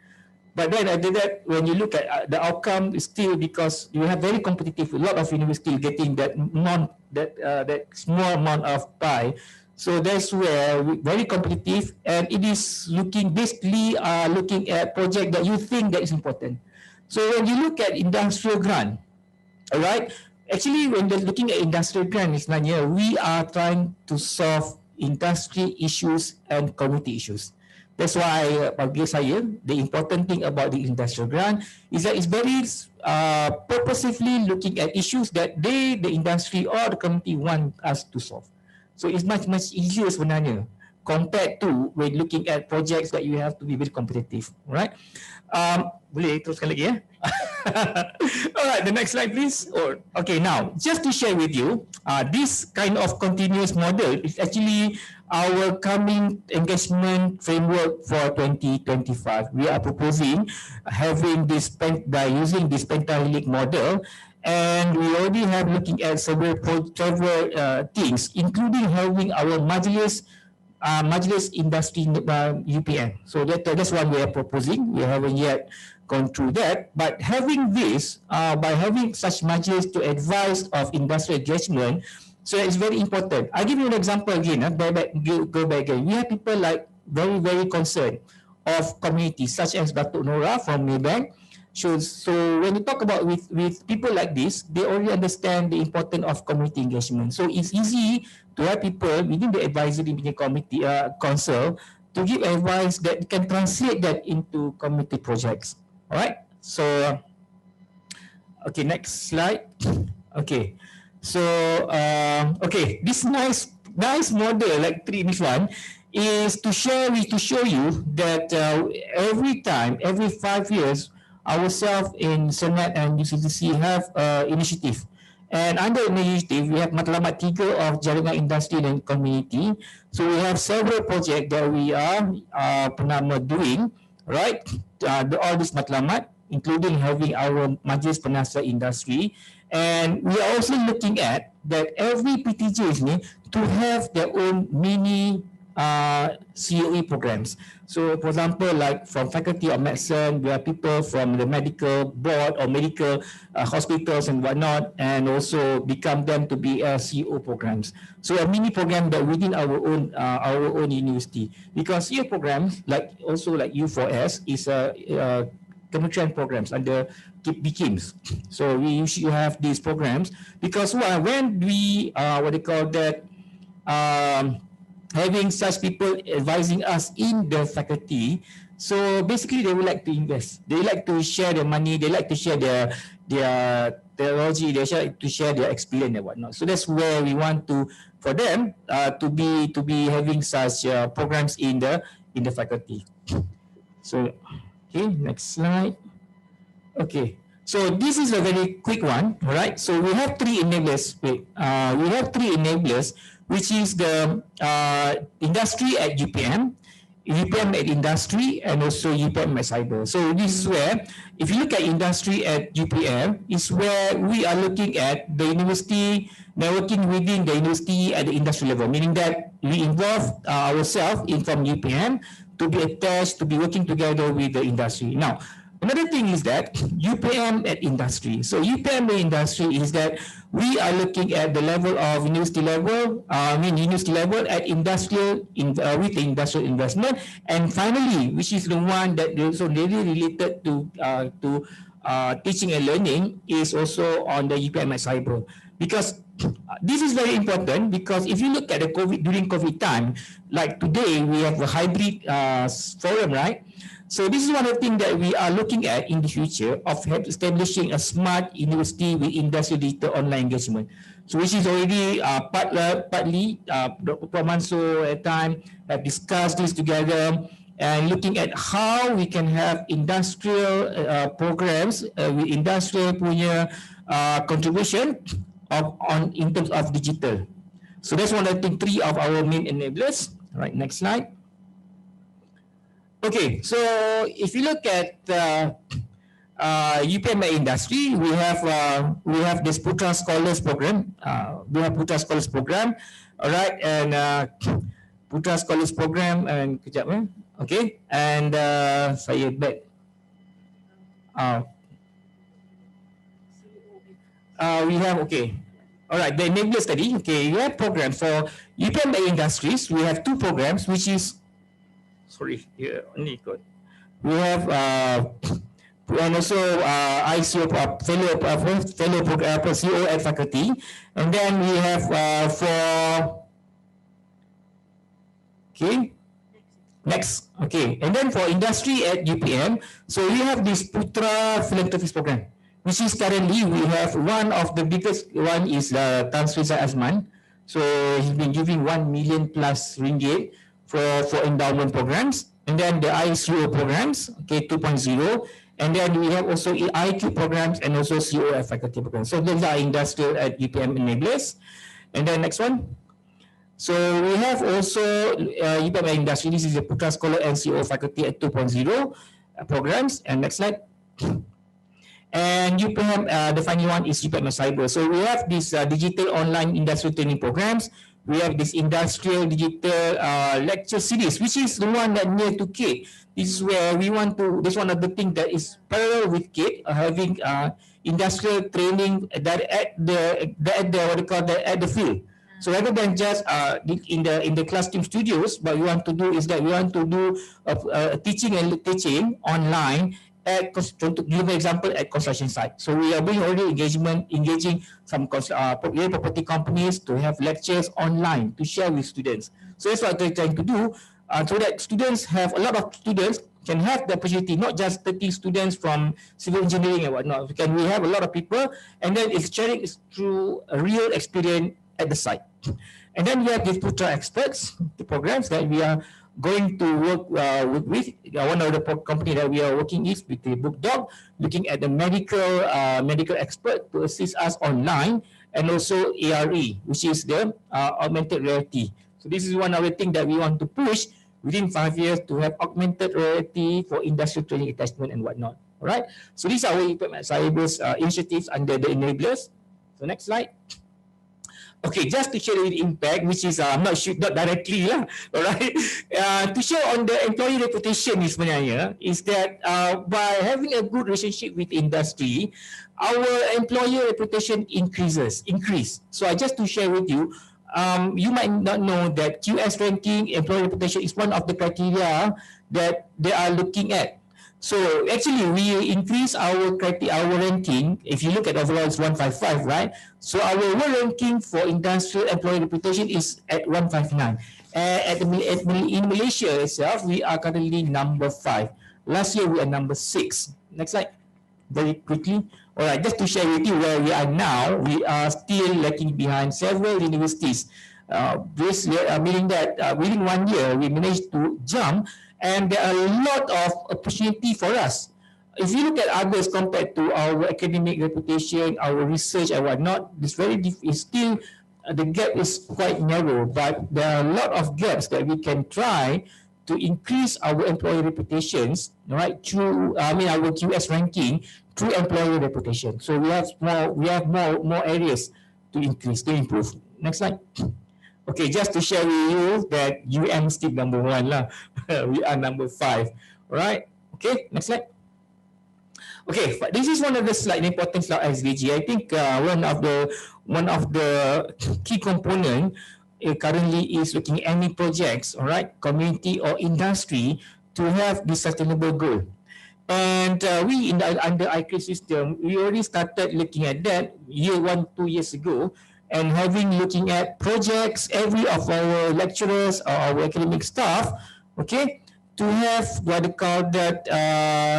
But then after that, when you look at the outcome, is still because you have very competitive, a lot of universities getting that small amount of pie. So that's where very competitive, and it is looking at project that you think that is important. So when you look at industrial grant, all right, actually when they're looking at industrial grant, we are trying to solve industry issues and community issues. That's why bagi saya, the important thing about the industrial grant is that it's very purposefully looking at issues that the industry or the community want us to solve. So it's much easier sebenarnya compared to when looking at projects that you have to be very competitive, right? Boleh teruskan lagi ya? Alright, the next slide please. Okay, now just to share with you, this kind of continuous model is actually our coming engagement framework for 2025. We are proposing having this by using this pentahelix model, and we already have looking at several things, including having our majlis industry UPM. So that's what we are proposing. We haven't yet gone through that, but having this, by having such majlis to advise of industrial engagement, so it's very important. I'll give you an example again. Go back again. We have people like very concerned of communities, such as Datuk Nora from Maybank. So when you talk about with people like this, they already understand the importance of community engagement. So it's easy to have people within the advisory committee council to give advice that can translate that into community projects. All right. So okay, next slide. Okay. So okay, this nice model like this one is to show you that every 5 years, ourselves in Senate and UCCC have initiative. And under initiative, we have matlamat 3 of jaringan industri dan community. So we have several projects that we are doing, right? All this matlamat, including having our majlis penasihat industri. And we are also looking at that every PTJs need to have their own mini COE programs. So for example, like from Faculty of Medicine, we have people from the medical board or medical hospitals and whatnot, and also become them to be CO programs. So a mini program that within our own university, because CO programs like also like U4S is a kementerian programs under BKIMS. So we usually have these programs because when we having such people advising us in the faculty, so basically they would like to invest. They like to share their money. They like to share their technology. They like to share their experience and whatnot. So that's where we want for them to be having such programs in the faculty. So okay, next slide. Okay, so this is a very quick one, right? So we have 3 enablers. We have 3 enablers, which is the industry at UPM, UPM at industry, and also UPM at cyber. So this is where, if you look at industry at UPM, is where we are looking at the university, networking within the university at the industry level, meaning that we involve ourselves from UPM to be attached, to be working together with the industry. Now, another thing is that UPM at industry. So UPM at industry is that we are looking at the level of university level, university level at industrial with the industrial investment, and finally, which is the one that also really related to teaching and learning, is also on the UPM at cyber. Because this is very important, because if you look at the during COVID time, like today we have a hybrid forum, right? So this is one of the things that we are looking at in the future of establishing a smart university with industrial digital online engagement. So which is already partly Dr. Mansur at the time have discussed this together, and looking at how we can have industrial programs with industrial punya contribution in terms of digital. So that's one of the 3 of our main enablers. All right, next slide. Okay, so if you look at UPM industry, we have this Putra Scholars Program. We have Putra Scholars Program, all right, and Putra Scholars Program, and kejap okay, and saya back. We have all right, the enablers study. Okay, we have programs for UPM industries. We have 2 programs, which is here only good. We have and also ICO fellow program CO at faculty, and then we have for next Okay, and then for industry at UPM, so we have this Putra Philanthropist Program, which is currently we have one of the biggest one is Tan Sri Zai Azman. So he's been giving 1 million plus ringgit for endowment programs, and then the ICO programs, okay, 2.0, and then we have also IQ programs and also COF faculty programs. So those are industrial at UPM enablers, and then next one. So we have also UPM Industry. This is the Putra Scholar NCO Faculty at 2.0 programs. And next slide. And UPM, the final one is UPM Cyber. So we have this digital online industrial training programs. We have this industrial digital lecture series, which is the one that near to CADe. This is where we want to, this one of the things that is parallel with CADe, having industrial training that at the what do you call that, at the field. So rather than just in the classroom studios, what we want to do is that we want to do teaching and teaching online at, to give an example, at construction site. So we are doing already engaging some real property companies to have lectures online to share with students. So that's what we're trying to do, so that students have, a lot of students can have the opportunity, not just 30 students from civil engineering and whatnot. We have a lot of people, and then it's sharing through a real experience at the site. And then we have these Putra experts, the programs that we are going to work with. One of the company that we are working is with the Book Dog, looking at the medical expert to assist us online, and also ARE, which is the augmented reality. So this is one of the things that we want to push within 5 years, to have augmented reality for industrial training attachment and whatnot. All right. So these are our UPM Cyber's initiatives under the enablers. So next slide. Okay, just to share the impact, which is not directly lah, alright. To show on the employee reputation is sebenarnya is that by having a good relationship with industry, our employer reputation increase. So I just to share with you, you might not know that QS ranking, employee reputation, is one of the criteria that they are looking at. So actually, we increase our ranking. If you look at overall, it's 155, right? So our world ranking for industrial employee reputation is at 159. In Malaysia itself, we are currently number 5. Last year, we are number 6. Next slide, very quickly. All right, just to share with you where we are now, we are still lagging behind several universities. This meaning that within 1 year, we managed to jump. And there are a lot of opportunity for us. If you look at others compared to our academic reputation, our research and whatnot, it's still the gap is quite narrow. But there are a lot of gaps that we can try to increase our employee reputations, right? Through our QS ranking through employee reputation. So we have more areas to improve. Next slide. Okay, just to share with you that UM still number 1 lah. We are number 5. Alright. Okay, next slide. Okay, this is one of the slide important slide SDG. I think one of the key component currently is looking at any projects, alright, community or industry to have this sustainable goal. And we under ICRE system, we already started looking at that 2 years ago. And looking at projects, every of our lecturers or our academic staff, okay, to have what they call that,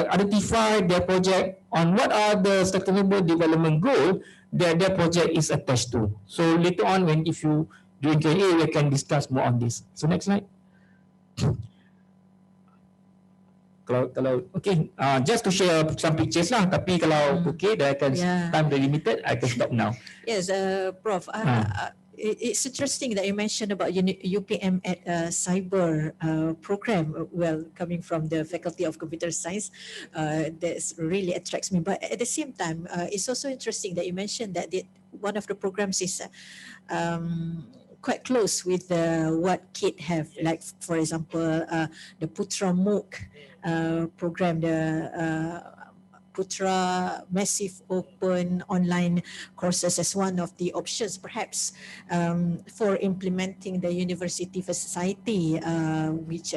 identify their project on what are the sustainable development goal that their project is attached to. So later on, if you during Q&A, we can discuss more on this. So next slide. Kalau okay, just to share some pictures lah. Tapi kalau okay, time limited, I can stop now. Yes, Prof. It's interesting that you mentioned about UPM at cyber program. Well, coming from the Faculty of Computer Science, that really attracts me. But at the same time, it's also interesting that you mentioned that one of the programs is quite close with what CADe have. Like, for example, the Putra MOOC program, the Putra Massive Open Online Courses as one of the options, perhaps, for implementing the university for society, which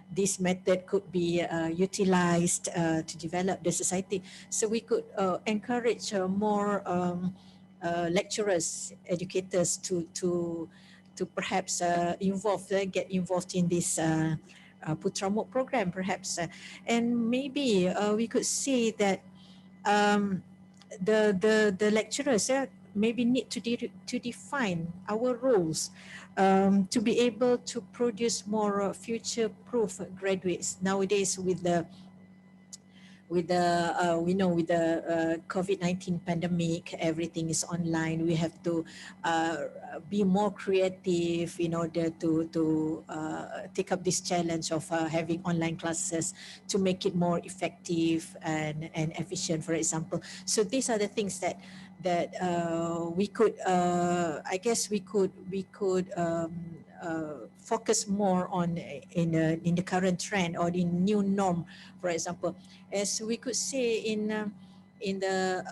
this method could be utilized to develop the society. So we could encourage more lecturers, educators to perhaps get involved in this Putra MOOC program perhaps, and maybe we could say that um, the lecturers maybe need to define our roles to be able to produce more future-proof graduates nowadays with the we know with the COVID-19 pandemic, everything is online. We have to be more creative in order to take up this challenge of having online classes to make it more effective and efficient, for example. So these are the things that we could I guess we could focus more on in the current trend or in new norm, for example, as we could say in the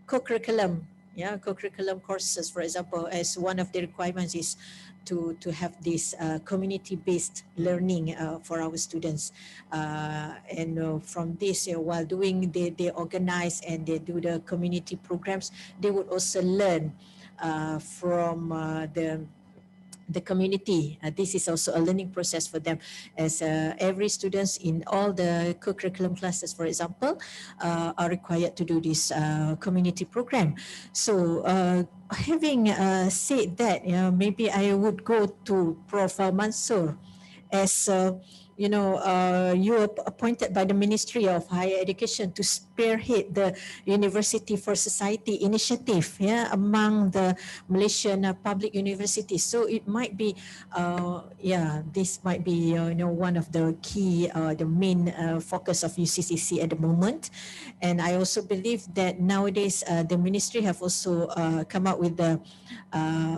co-curriculum, co-curriculum courses, for example, as one of the requirements is to have this community-based learning for our students, and from this, while doing they organize and they do the community programs, they would also learn from the community. This is also a learning process for them, as every students in all the co-curriculum classes, for example, are required to do this community program. So having said that, maybe I would go to Prof. Mansur, as you were appointed by the Ministry of Higher Education to spearhead the University for Society initiative, among the Malaysian public universities. So it might be, this might be, one of the key, the main focus of UCCC at the moment. And I also believe that nowadays the ministry have also come up with the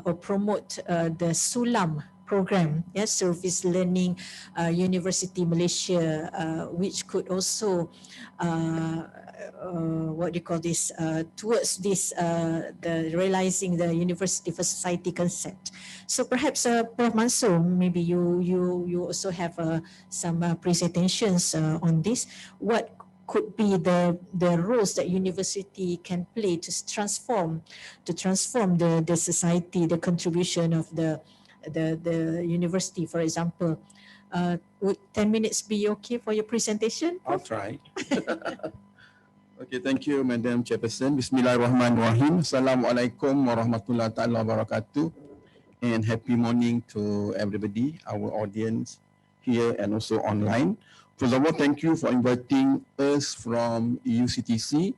or promote the SULAM program, Service Learning University Malaysia, which could also what do you call this, towards this the realizing the University for Society concept. So perhaps Prof. Mansur, maybe you also have some presentations on this. What could be the roles that university can play to transform the society, the contribution of the university, for example. Would 10 minutes be okay for your presentation? I'll try. Okay, thank you, Madam Chairperson. Bismillahirrahmanirrahim. Assalamualaikum warahmatullahi ta'ala wabarakatuh. And happy morning to everybody, our audience here and also online. First of all, thank you for inviting us from UCTC.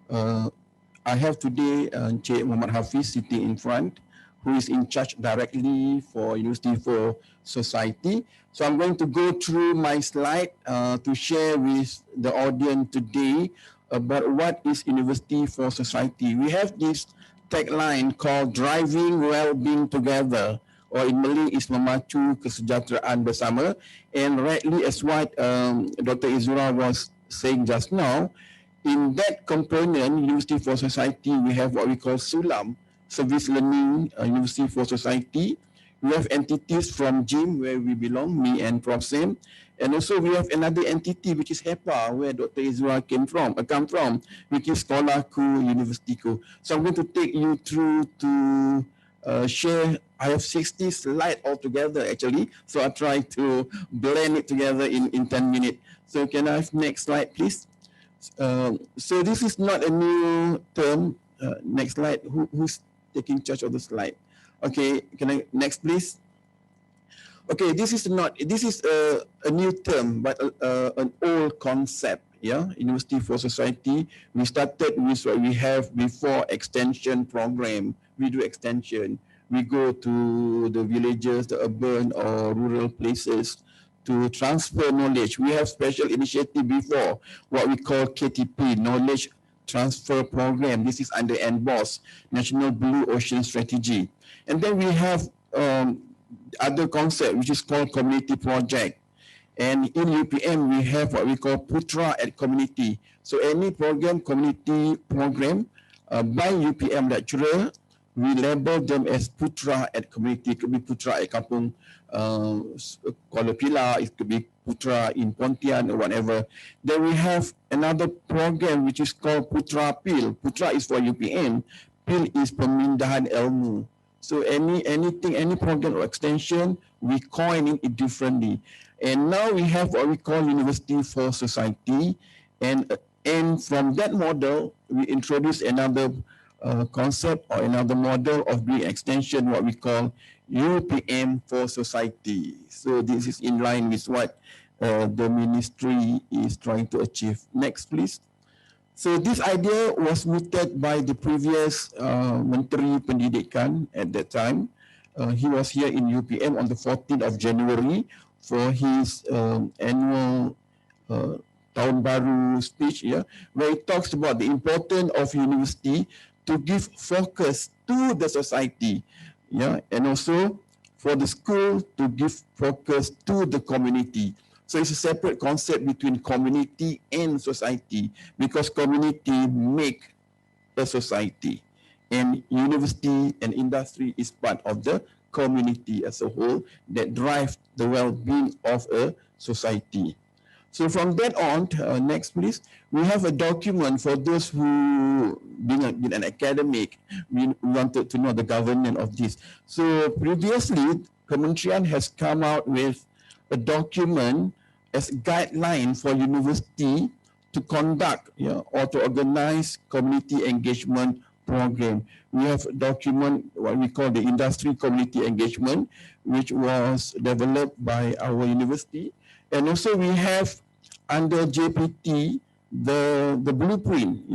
I have today Encik Muhammad Hafiz sitting in front, who is in charge directly for University for Society. So I'm going to go through my slide to share with the audience today about what is University for Society. We have this tagline called Driving Well-being Together, or in Malay is Memacu Kesejahteraan Bersama. And rightly, as what Dr. Izura was saying just now, in that component, University for Society, we have what we call SULAM, Service Learning University for Society. We have entities from GYM, where we belong, me and Prof. Sam. And also we have another entity, which is HEPA, where Dr. Izra come from, which is Sekolahku Universitiku. So I'm going to take you through to share. I have 60 slides altogether, actually. So I try to blend it together in 10 minutes. So can I have next slide, please? So this is not a new term. Next slide. Who's taking charge of the slide? Okay, can I next, please? Okay, this is a new term, but an old concept. Yeah, University for Society. We started with what we have before extension program. We do extension. We go to the villages, the urban or rural places to transfer knowledge. We have special initiative before, what we call KTP, Knowledge Transfer Program. This is under NBOS, National Blue Ocean Strategy. And then we have other concept, which is called Community Project. And in UPM, we have what we call Putra at Community. So any program, community program by UPM lecturer, we label them as Putra at Community. It could be Putra at Kampung Kuala Pilar, it could be Putra in Pontian or whatever. Then we have another program which is called Putra PIL. Putra is for UPM, PIL is Pemindahan Ilmu. So any program or extension, we coin it differently. And now we have what we call University for Society. And from that model, we introduce another concept or another model of doing extension, what we call UPM for Society. So this is in line with what the ministry is trying to achieve. Next, please. So this idea was mooted by the previous Menteri Pendidikan at that time. He was here in UPM on the 14th of January for his annual Tahun Baru speech, where he talks about the importance of university to give focus to the society, and also for the school to give focus to the community. So it's a separate concept between community and society, because community make a society, and university and industry is part of the community as a whole that drive the well-being of a society. So from that on, next please, we have a document for those who being an academic, we wanted to know the governance of this. So previously, Kementerian has come out with a document as guideline for university to conduct or to organize community engagement program. We have a document, what we call the industry community engagement, which was developed by our university. And also we have under JPT the blueprint.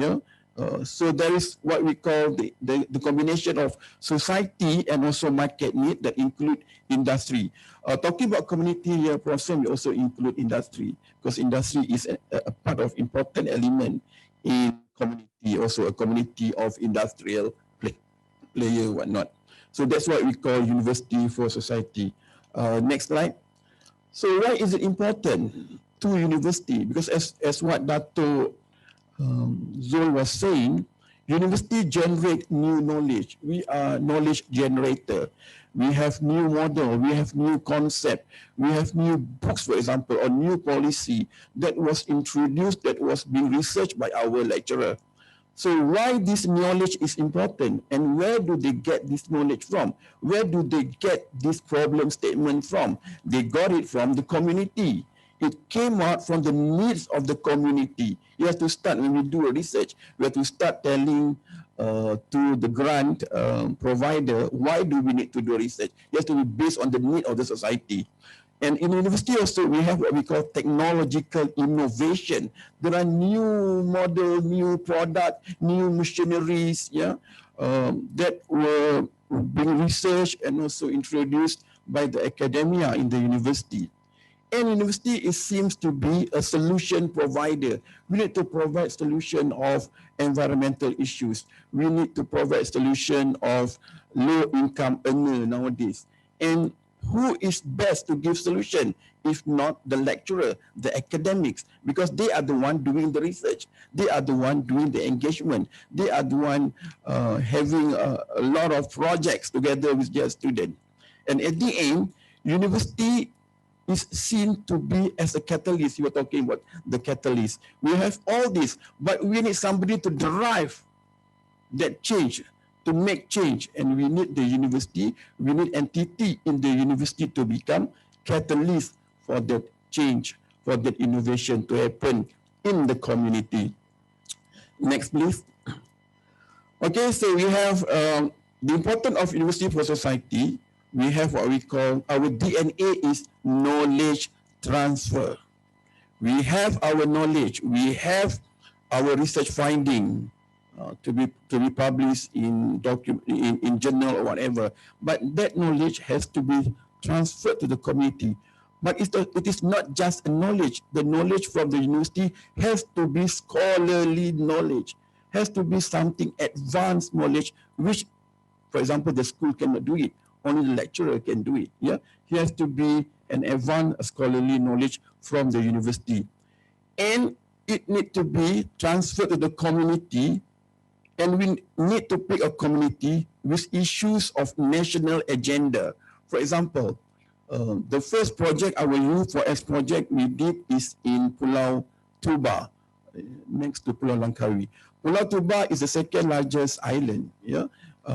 So there is what we call the combination of society and also market need that include industry. Talking about community here, we also include industry, because industry is a part of important element in community, also a community of industrial player, whatnot. So that's what we call university for society. Next slide. So why is it important to university? Because as what Dato Zul was saying, university generate new knowledge. We are knowledge generator. We have new model, we have new concept, we have new books, for example, or new policy that was introduced, that was being researched by our lecturer. So why this knowledge is important, and where do they get this knowledge from? Where do they get this problem statement from? They got it from the community. It came out from the needs of the community. You have to start, when we do a research, we have to start telling to the grant provider, why do we need to do research? It has to be based on the need of the society. And in university also, we have what we call technological innovation. There are new model, new product, new machineries, that were being researched and also introduced by the academia in the university. And university seems to be a solution provider. We need to provide solution of environmental issues. We need to provide solution of low-income earner nowadays. And who is best to give solution if not the lecturer, the academics? Because they are the one doing the research. They are the one doing the engagement. They are the one having a lot of projects together with their students. And at the end, university is seen to be as a catalyst. You were talking about the catalyst. We have all this, but we need somebody to drive that change, to make change. And we need the university, we need entity in the university to become catalyst for that change, for that innovation to happen in the community. Next, please. Okay, so we have the importance of university for society. We have what we call, our DNA is knowledge transfer. We have our knowledge, we have our research finding to be published in journal or whatever, but that knowledge has to be transferred to the community. But it is not just a knowledge. The knowledge from the university has to be scholarly knowledge, has to be something advanced knowledge, which, for example, the school cannot do it. Only the lecturer can do it. He has to be an advanced scholarly knowledge from the university. And it needs to be transferred to the community, and we need to pick a community with issues of national agenda. For example, the first project, our U4S project we did is in Pulau Tuba, next to Pulau Langkawi. Pulau Tuba is the second largest island,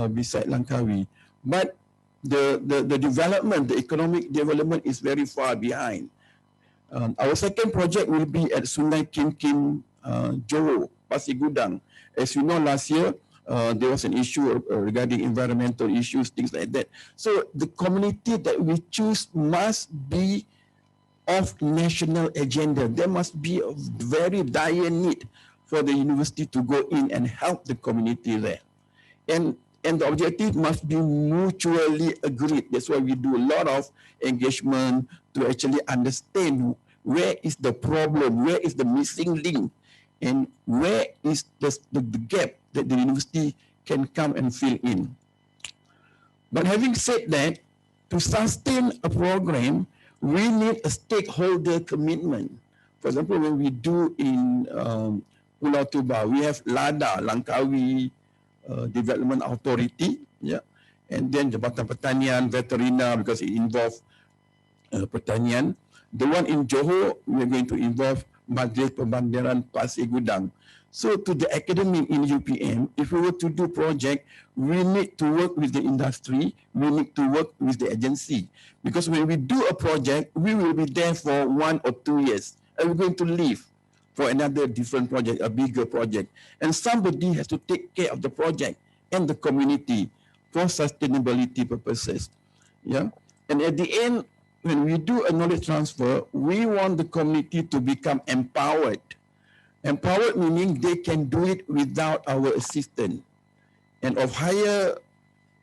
beside Langkawi. but the development, the economic development is very far behind. Our second project will be at Sungai Kim Johor, Pasir Gudang. As you know, last year, there was an issue regarding environmental issues, things like that. So the community that we choose must be of national agenda. There must be a very dire need for the university to go in and help the community there. And the objective must be mutually agreed. That's why we do a lot of engagement to actually understand where is the problem, where is the missing link, and where is the gap that the university can come and fill in. But having said that, to sustain a program, we need a stakeholder commitment. For example, when we do in Pulau Tuba, we have LADA, Langkawi Development Authority, yeah, and then Jabatan Pertanian, Veterina, because it involves pertanian. The one in Johor, we are going to involve Majlis Pembandaran Pasir Gudang. So to the academic in UPM, if we were to do project, we need to work with the industry, we need to work with the agency. Because when we do a project, we will be there for 1 or 2 years, and we're going to leave for another different project, a bigger project. And somebody has to take care of the project and the community for sustainability purposes. Yeah. And at the end, when we do a knowledge transfer, we want the community to become empowered. Empowered meaning they can do it without our assistance. And of higher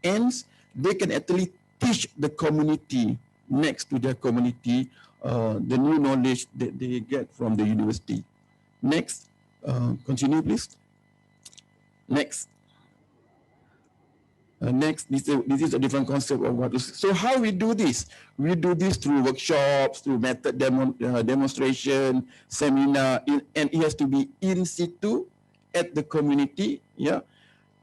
ends, they can actually teach the community next to their community the new knowledge that they get from the university. Next, continue please. Next. Next, this is a different concept of what is. So how we do this? We do this through workshops, through method demonstration, seminar, and it has to be in situ at the community, yeah.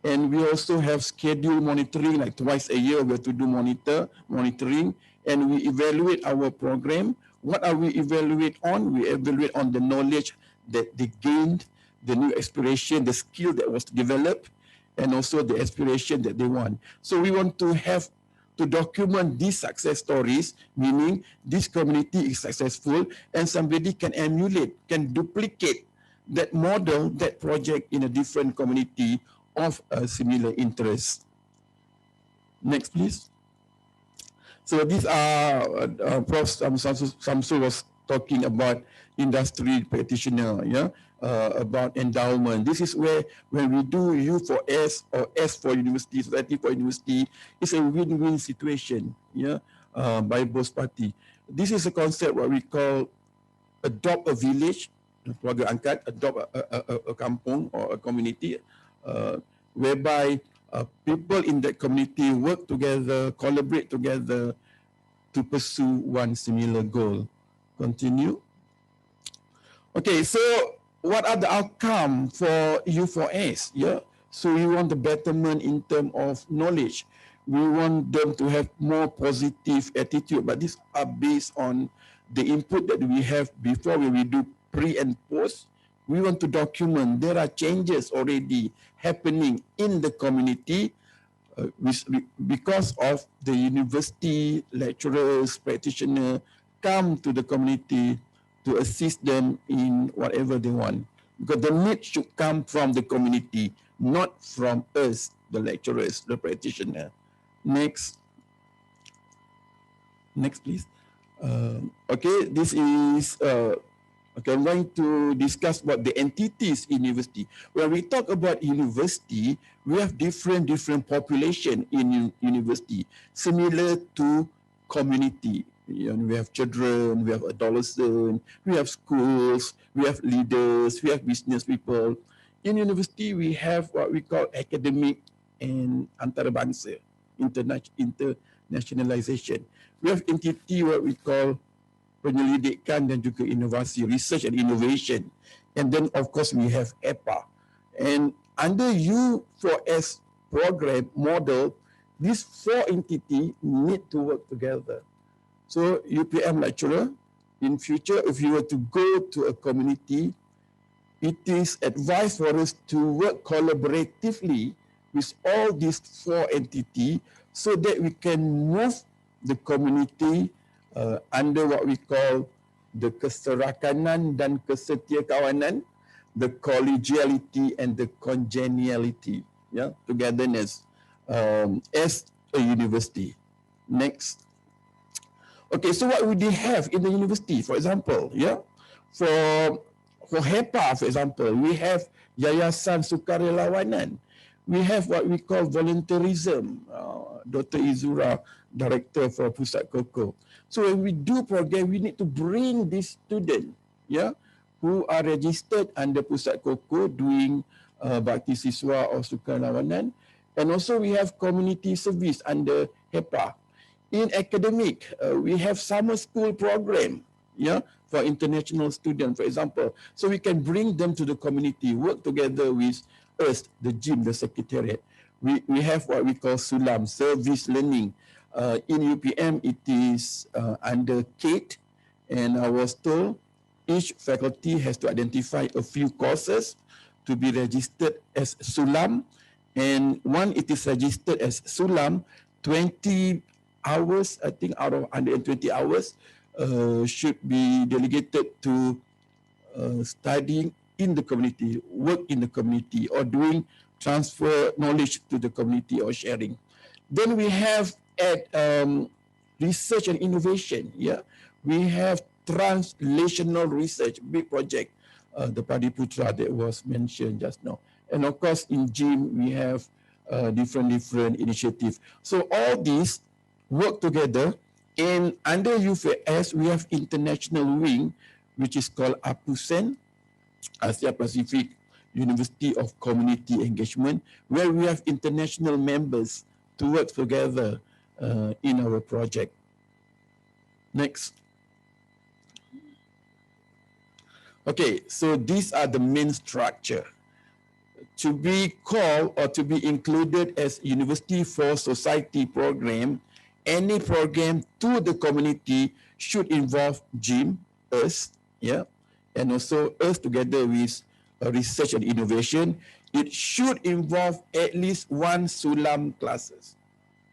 And we also have schedule monitoring, like twice a year we have to do monitoring, and we evaluate our program. What are we evaluate on? We evaluate on the knowledge that they gained, the new aspiration, the skill that was developed, and also the aspiration that they want. So we want to have to document these success stories, meaning this community is successful and somebody can emulate, can duplicate that model, that project in a different community of a similar interest. Next, please. So these are Prof. Samsul was talking about industry practitioner, yeah, about endowment. This is where when we do U for S or S for university, society for university, it's a win-win situation, yeah, by both parties. This is a concept what we call adopt a village, keluarga angkat, adopt a kampung or a community, whereby people in that community work together, collaborate together to pursue one similar goal. Continue. Okay, so what are the outcome for U4S? Yeah, so we want the betterment in terms of knowledge. We want them to have more positive attitude, but these are based on the input that we have before when we do pre and post. We want to document there are changes already happening in the community because of the university lecturers, practitioners come to the community to assist them in whatever they want. Because the need should come from the community, not from us, the lecturers, the practitioner. Next. Next, please. Okay, this is okay, I'm going to discuss about the entities in university. When we talk about university, we have different population in university, similar to community. You know, we have children, we have adolescents, we have schools, we have leaders, we have business people. In university, we have what we call academic and antarabangsa, internationalization. We have entity what we call penyelidikan dan juga inovasi, research and innovation. And then of course we have EPA. And under U4S program model, these four entities need to work together. So UPM lecturer, in future, if you were to go to a community, it is advised for us to work collaboratively with all these four entities so that we can move the community under what we call the keserakanan dan kesetiakawanan, the collegiality and the congeniality, yeah, togetherness as a university. Next. Okay, so what would they have in the university, for example, yeah? For HEPA, for example, we have Yayasan Sukarelawanan. We have what we call volunteerism. Dr. Izura, Director for Pusat Koko. So when we do program, we need to bring these students, yeah, who are registered under Pusat Koko doing Bakti Siswa or Sukarelawanan. And also we have community service under HEPA. In academic, we have summer school program, yeah, for international students, for example. So we can bring them to the community, work together with us, the gym, the secretariat. We have what we call SULAM, service learning. In UPM, it is under CADe, and I was told each faculty has to identify a few courses to be registered as SULAM, and one it is registered as SULAM, 20 hours, I think out of 120 hours, should be delegated to studying in the community, work in the community, or doing transfer knowledge to the community or sharing. Then we have at research and innovation, yeah, we have translational research, big project, the Padiputra that was mentioned just now. And of course, in GYM, we have different initiatives. So all these work together, and under UFS, we have international wing, which is called APUSEN, Asia Pacific University of Community Engagement, where we have international members to work together in our project. Next. Okay, so these are the main structure. To be called or to be included as University for Society program, any program to the community should involve GYM, us, yeah, and also us together with research and innovation. It should involve at least one SULAM classes,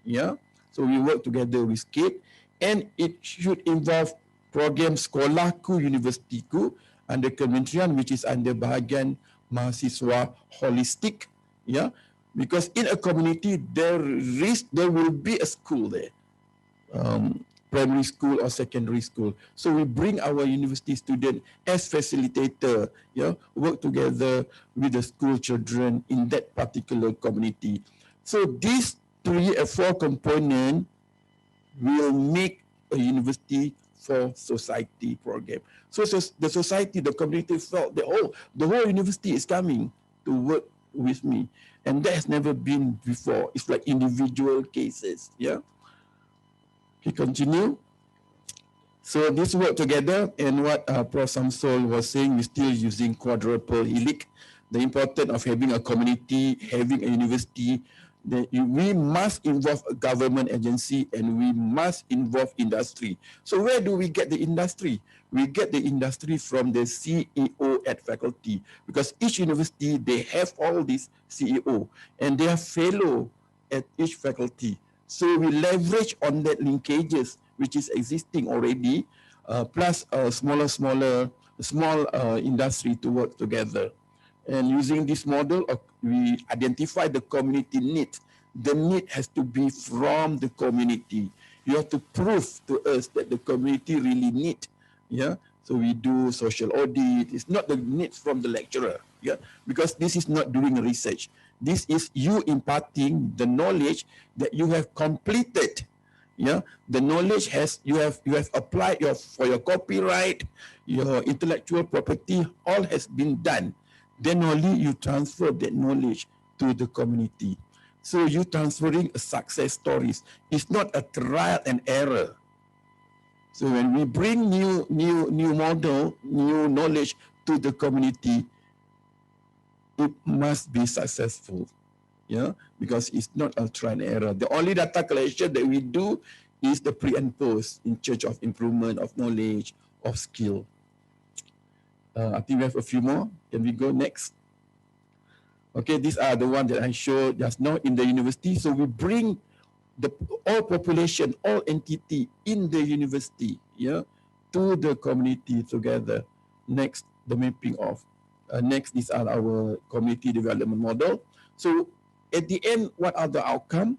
yeah. So we work together with CADe, and it should involve program Sekolahku Universitiku under Kementerian, which is under bahagian mahasiswa holistik, yeah, because in a community there will be a school there, primary school or secondary school. So we bring our university student as facilitator, yeah, work together with the school children in that particular community. So these 3 or 4 components will make a university for society program. So the society, the community felt that, oh, the whole university is coming to work with me. And that has never been before. It's like individual cases, yeah? Okay, continue. So this work together, and what Prof. Samsul was saying, we're still using quadruple helix. The importance of having a community, having a university, that we must involve a government agency and we must involve industry. So where do we get the industry? We get the industry from the CEO at faculty, because each university, they have all these CEO and they are fellow at each faculty. So we leverage on that linkages which is existing already, plus small industry to work together. And using this model, we identify the community need. The need has to be from the community. You have to prove to us that the community really need. Yeah. So we do social audit. It's not the needs from the lecturer. Yeah. Because this is not doing research. This is you imparting the knowledge that you have completed. Yeah. The knowledge you have applied for your copyright, your intellectual property, all has been done. Then only you transfer that knowledge to the community. So you transferring success stories. It's not a trial and error. So when we bring new model, new knowledge to the community, it must be successful. Yeah, because it's not a trial and error. The only data collection that we do is the pre and post in search of improvement of knowledge, of skill. I think we have a few more. Can we go next? Okay, these are the ones that I showed just now in the university. So we bring the all population, all entity in the university, to the community together. Next, the mapping of. Next, these are our community development model. So at the end, what are the outcome?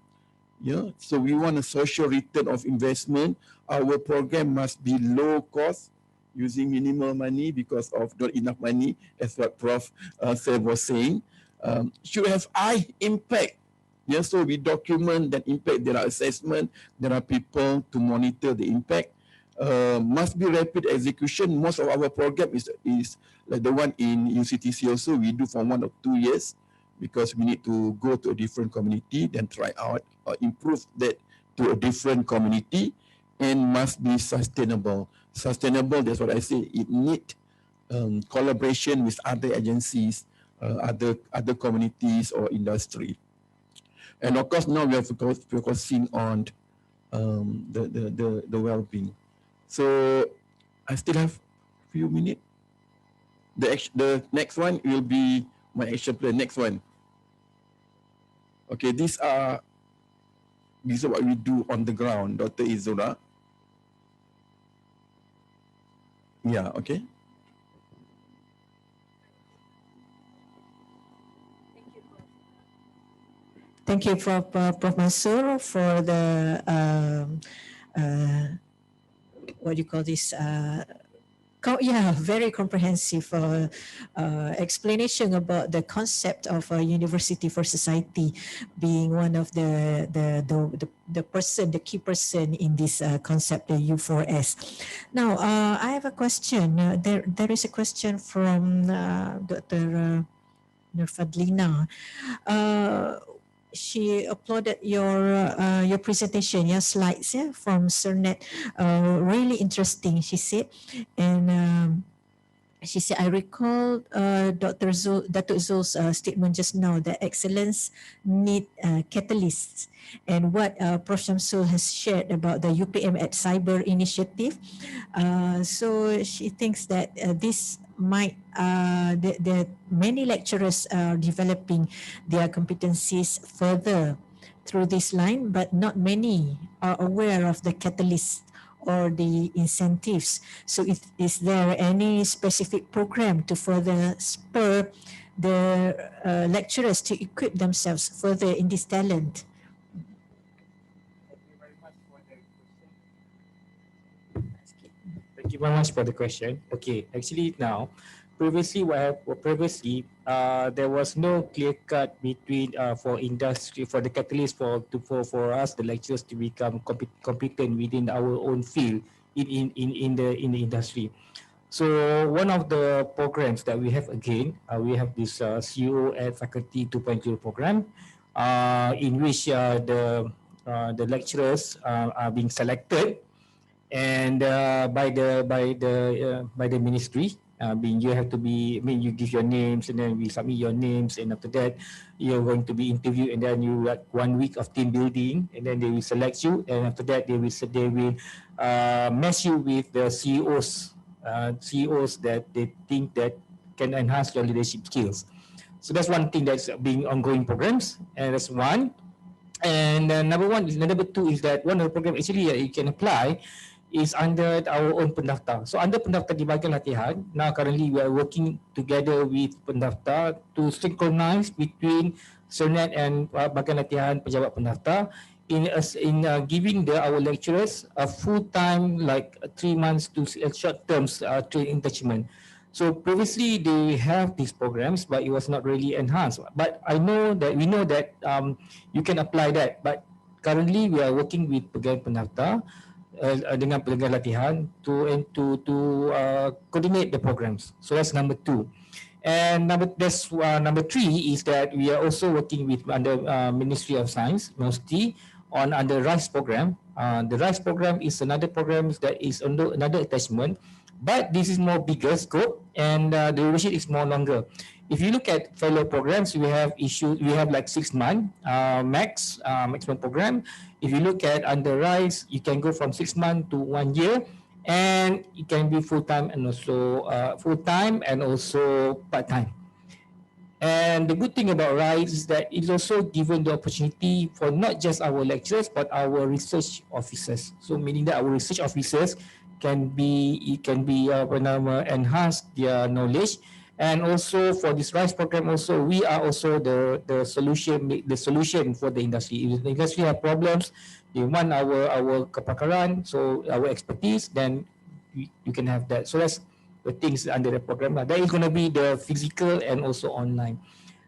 So we want a social return of investment. Our program must be low cost, using minimal money because of not enough money, as what Prof. Seb was saying. Should have high impact. So we document that impact. There are assessment. There are people to monitor the impact. Must be rapid execution. Most of our program is like the one in UCTC also. We do for 1 or 2 years because we need to go to a different community, then try out or improve that to a different community, and must be sustainable. Sustainable, that's what I say. It need collaboration with other agencies, other communities or industry. And of course, now we are focusing on the well-being. So I still have a few minutes. The next one will be my action plan. Next one. Okay, these are what we do on the ground, Dr. Izura. Yeah, okay. Thank you, Prof. Mansur, for the what do you call this? Very comprehensive explanation about the concept of a university for society, being one of the person, the key person in this concept, the U4S. Now, I have a question. There is a question from Dr. Nurfadlina. She uploaded your presentation, your slides, from CERNET. Really interesting, she said. And she said, I recall Dr. Zul's statement just now that excellence need catalysts. And what Prof. Shamsul has shared about the UPM at Cyber initiative. So she thinks that this might, the many lecturers are developing their competencies further through this line, but not many are aware of the catalysts or the incentives. So is there any specific program to further spur the lecturers to equip themselves further in this talent? Thank you very much for the question. Okay, actually now, previously there was no clear cut between for industry, for the catalyst for us the lecturers to become competent within our own field in the industry. So one of the programs that we have we have this CEO at Faculty 2.0 program, in which the lecturers are being selected and by the ministry. You have to be, you give your names and then we submit your names, and after that you're going to be interviewed, and then you got 1 week of team building, and then they will select you, and after that they will match you with the CEOs that they think that can enhance your leadership skills. So that's one thing that's being ongoing programs, and that's one. And number two is that one of the programs actually you can apply is under our own pendaftar. So under pendaftar di bahagian latihan, now currently we are working together with pendaftar to synchronize between CERNET and bahagian latihan pejabat pendaftar in giving our lecturers a full-time, like 3 months to short terms training attachment. So previously they have these programs, but it was not really enhanced. But we know that you can apply that. But currently we are working with pegawai pendaftar dengan pelanggan latihan to coordinate the programs. So that's number two. And number three is that we are also working with under Ministry of Science, mostly on under RISE program. The RISE program is another program that is under another attachment, but this is more bigger scope, and the duration is more longer. If you look at fellow programs, we have like 6 months maximum program. If you look at under RISE, you can go from 6 months to 1 year, and it can be full-time and also part-time. And the good thing about RISE is that it's also given the opportunity for not just our lecturers but our research officers. So meaning that our research officers enhance their knowledge. And also for this RISE program also, we are also the solution for the industry. If the industry have problems, they want our kepakaran, so our expertise, then you can have that. So that's the things under the program. That is going to be the physical and also online.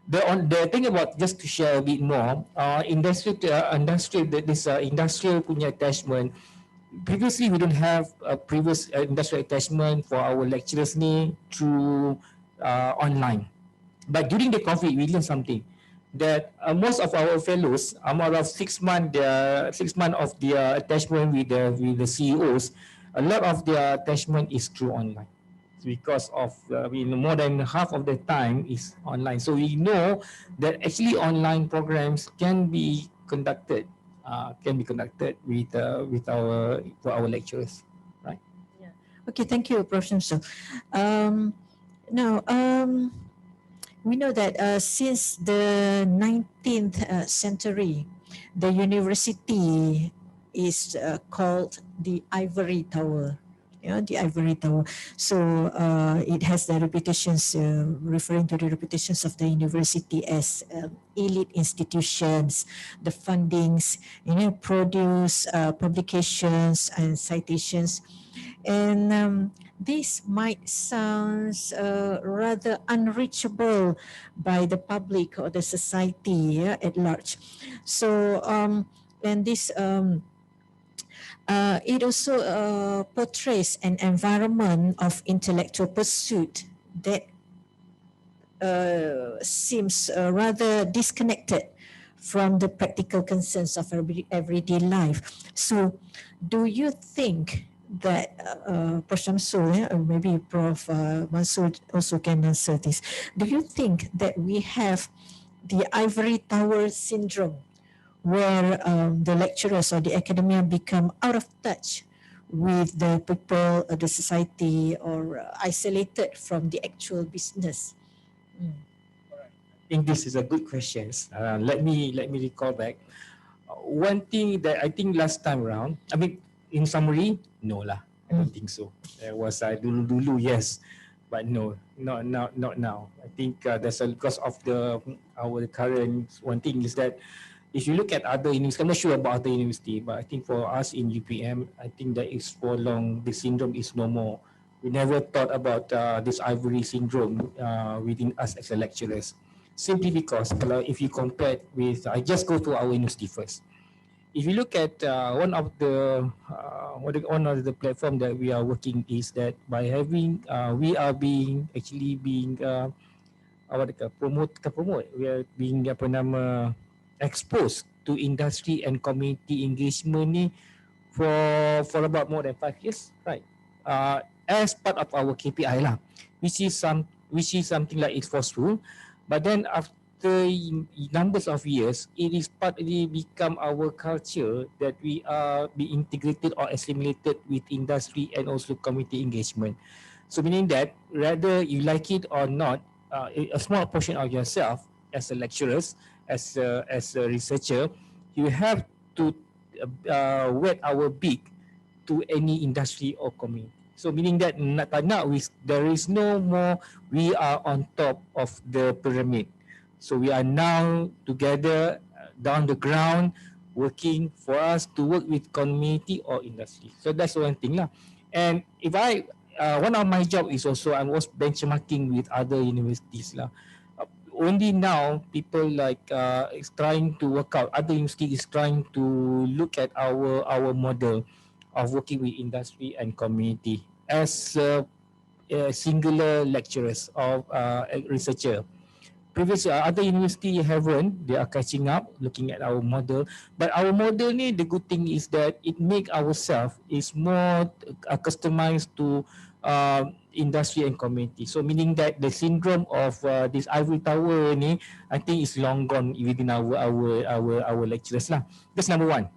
The thing about, just to share a bit more, industrial punya attachment. Previously, we don't have a previous industrial attachment for our lecturers ni through online. But during the COVID, we learned something that most of our fellows, out of 6 months, 6 months of their attachment with the CEOs, a lot of their attachment is through online. Because of more than half of the time is online. So we know that actually online programs can be conducted with for our lecturers, right? Yeah. Okay, thank you, Professor. Now, we know that since the 19th century, the university is called the Ivory Tower. The Ivory Tower. So it has the reputations, referring to the reputations of the university as elite institutions, the fundings, produce publications and citations. And this might sound rather unreachable by the public or the society at large. So, and this it also portrays an environment of intellectual pursuit that seems rather disconnected from the practical concerns of everyday life. So, do you think that Prof. Shamsul, or maybe Prof. Mansur also can answer this? Do you think that we have the ivory tower syndrome, where the lecturers or the academia become out of touch with the people, the society, or isolated from the actual business? I think this is a good question. Let me recall back. One thing that I think last time around, I mean, in summary, no lah. I don't think so. There was dulu, yes, but no, not now. I think that's because of our current. One thing is that if you look at other universities, I'm not sure about other university, but I think for us in UPM, I think that is for long, the syndrome is no more. We never thought about this ivory syndrome within us as a lecturers. Simply because if you compare with, I just go to our university first. If you look at one of the platform that we are working is that by having we are being promote. We are being exposed to industry and community engagement ni for about more than 5 years, right? As part of our KPI lah, which is something like it's forceful, but then after numbers of years, it is partly become our culture that we are be integrated or assimilated with industry and also community engagement. So meaning that whether you like it or not, a small portion of yourself as a lecturers, as a researcher, you have to wet our beak to any industry or community. So meaning that there is no more we are on top of the pyramid. So we are now together down the ground working for us to work with community or industry. So that's one thing lah. And if one of my job is also I was benchmarking with other universities lah. Only now people is trying to work out. Other universities is trying to look at our model of working with industry and community as singular lecturers or researcher. Previously, other university haven't. They are catching up, looking at our model. But our model ni, the good thing is that it make ourselves is more customized to industry and community. So meaning that the syndrome of this ivory tower ni, I think is long gone within our lecturers lah. That's number one.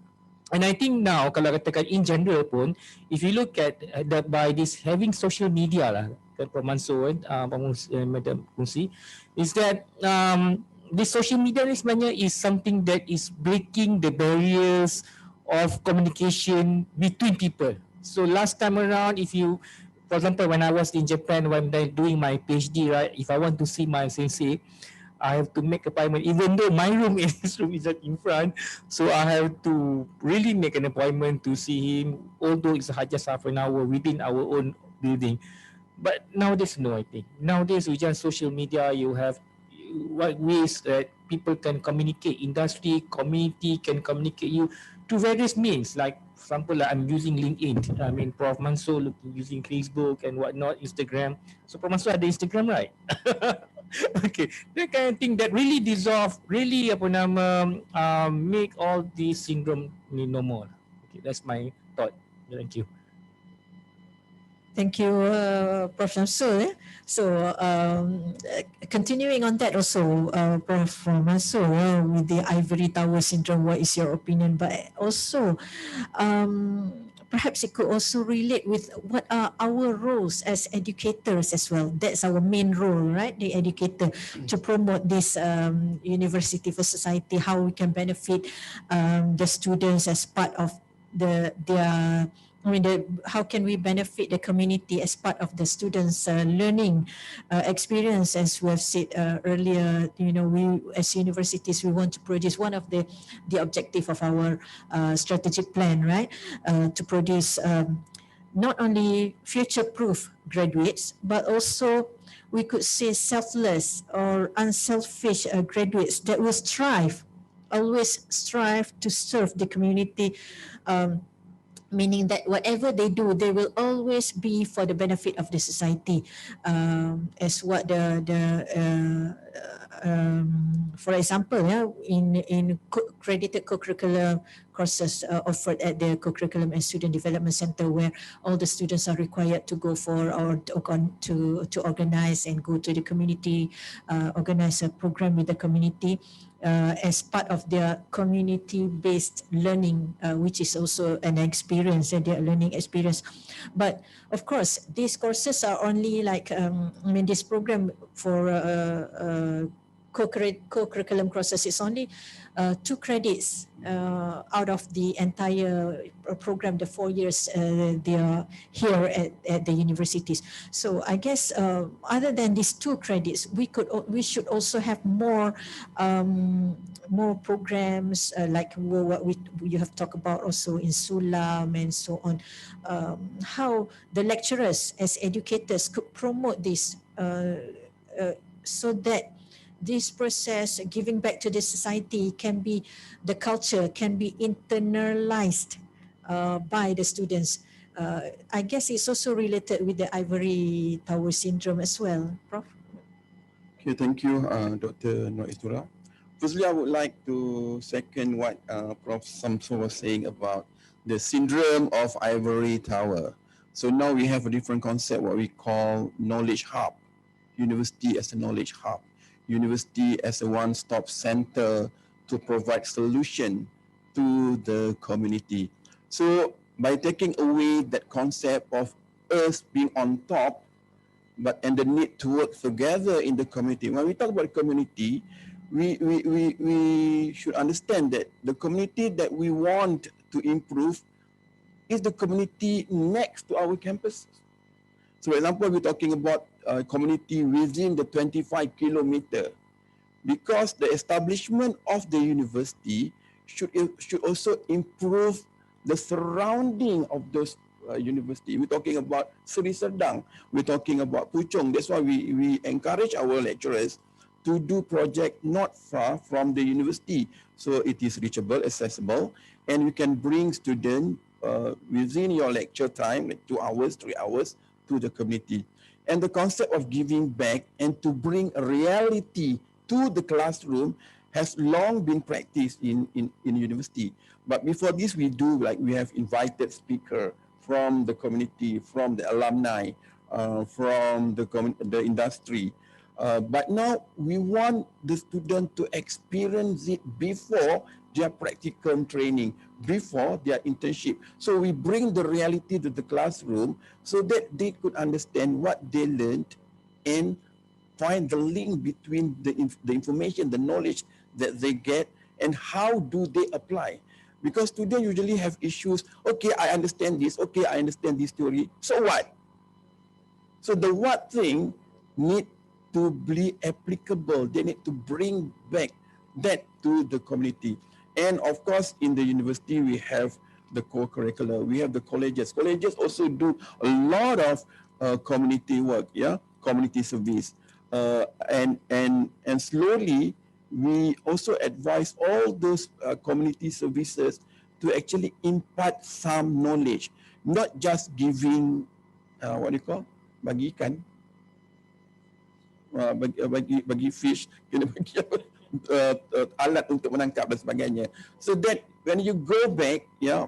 And I think now, kalau katakan in general pun, if you look at by this having social media lah, kata Prof. Mansur, Madam Kunsi, is that the social media ni sebenarnya is something that is breaking the barriers of communication between people. So last time around, if you, for example, when I was in Japan, when I doing my PhD, right, if I want to see my sensei, I have to make appointment, even though my room is just in front. So I have to really make an appointment to see him, although it's just half an hour within our own building. But nowadays, no, I think. Nowadays, with just social media, you have what ways that people can communicate, industry, community can communicate you to various means. Like, for example, like I'm using LinkedIn. I mean, Prof. Mansur using Facebook and whatnot, Instagram. So Prof. Mansur ada Instagram, right? Okay, that kind of thing that really dissolve, really make all these syndrome no more. Okay, that's my thought. Thank you. Thank you, Prof. Mansur. So, continuing on that also, Prof. Mansur, with the ivory tower syndrome, what is your opinion? But also, perhaps it could also relate with what are our roles as educators as well. That's our main role, right? The educator, to promote this university for society, how we can benefit the students as part of how can we benefit the community as part of the students' learning experience? As we have said earlier, we as universities, we want to produce one of the objective of our strategic plan, right? To produce not only future-proof graduates, but also we could say selfless or unselfish graduates that will always strive to serve the community. Meaning that whatever they do, they will always be for the benefit of the society, as what for example, in credited co-curricular courses offered at the Co-curriculum and Student Development Center, where all the students are required to go for or to organize and go to the community, organize a program with the community. As part of their community-based learning, which is also an experience, their learning experience. But of course, these courses are only this program for co-curriculum courses is only 2 credits out of the entire program, the 4 years they are here at the universities. So I guess other than these 2 credits, we should also have more programs like what you have talked about also in Sulam and so on. How the lecturers as educators could promote this so that this process, giving back to the society, the culture can be internalized by the students. I guess it's also related with the ivory tower syndrome as well, Prof. Okay, thank you, Dr. Noistura. Firstly, I would like to second what Prof. Samso was saying about the syndrome of ivory tower. So now we have a different concept, what we call knowledge hub, university as a knowledge hub, university as a one-stop center to provide solution to the community. So by taking away that concept of us being on top, and the need to work together in the community. When we talk about community, we should understand that the community that we want to improve is the community next to our campuses. So for example, we're talking about a community within the 25 kilometer, because the establishment of the university should also improve the surrounding of those university. We're talking about Seri Serdang, we're talking about Puchong. That's why we encourage our lecturers to do project not far from the university, so it is reachable, accessible, and you can bring students within your lecture time, like 2 hours, 3 hours, to the community. And the concept of giving back and to bring reality to the classroom has long been practiced in university. But before this, we have invited speaker from the community, from the alumni, from the industry. But now we want the student to experience it before their practicum training, before their internship. So we bring the reality to the classroom so that they could understand what they learned and find the link between the information, the knowledge that they get, and how do they apply. Because students usually have issues, okay, I understand this, okay, I understand this theory, so what? So the what thing need to be applicable. They need to bring back that to the community. And of course, in the university, we have the core curricula. We have the colleges. Colleges also do a lot of community work, yeah, community service. And slowly, we also advise all those community services to actually impart some knowledge, not just giving, what do you call, bagi ikan, bagi fish, kena bagi apa, alat untuk menangkap dan sebagainya. So that when you go back, yeah,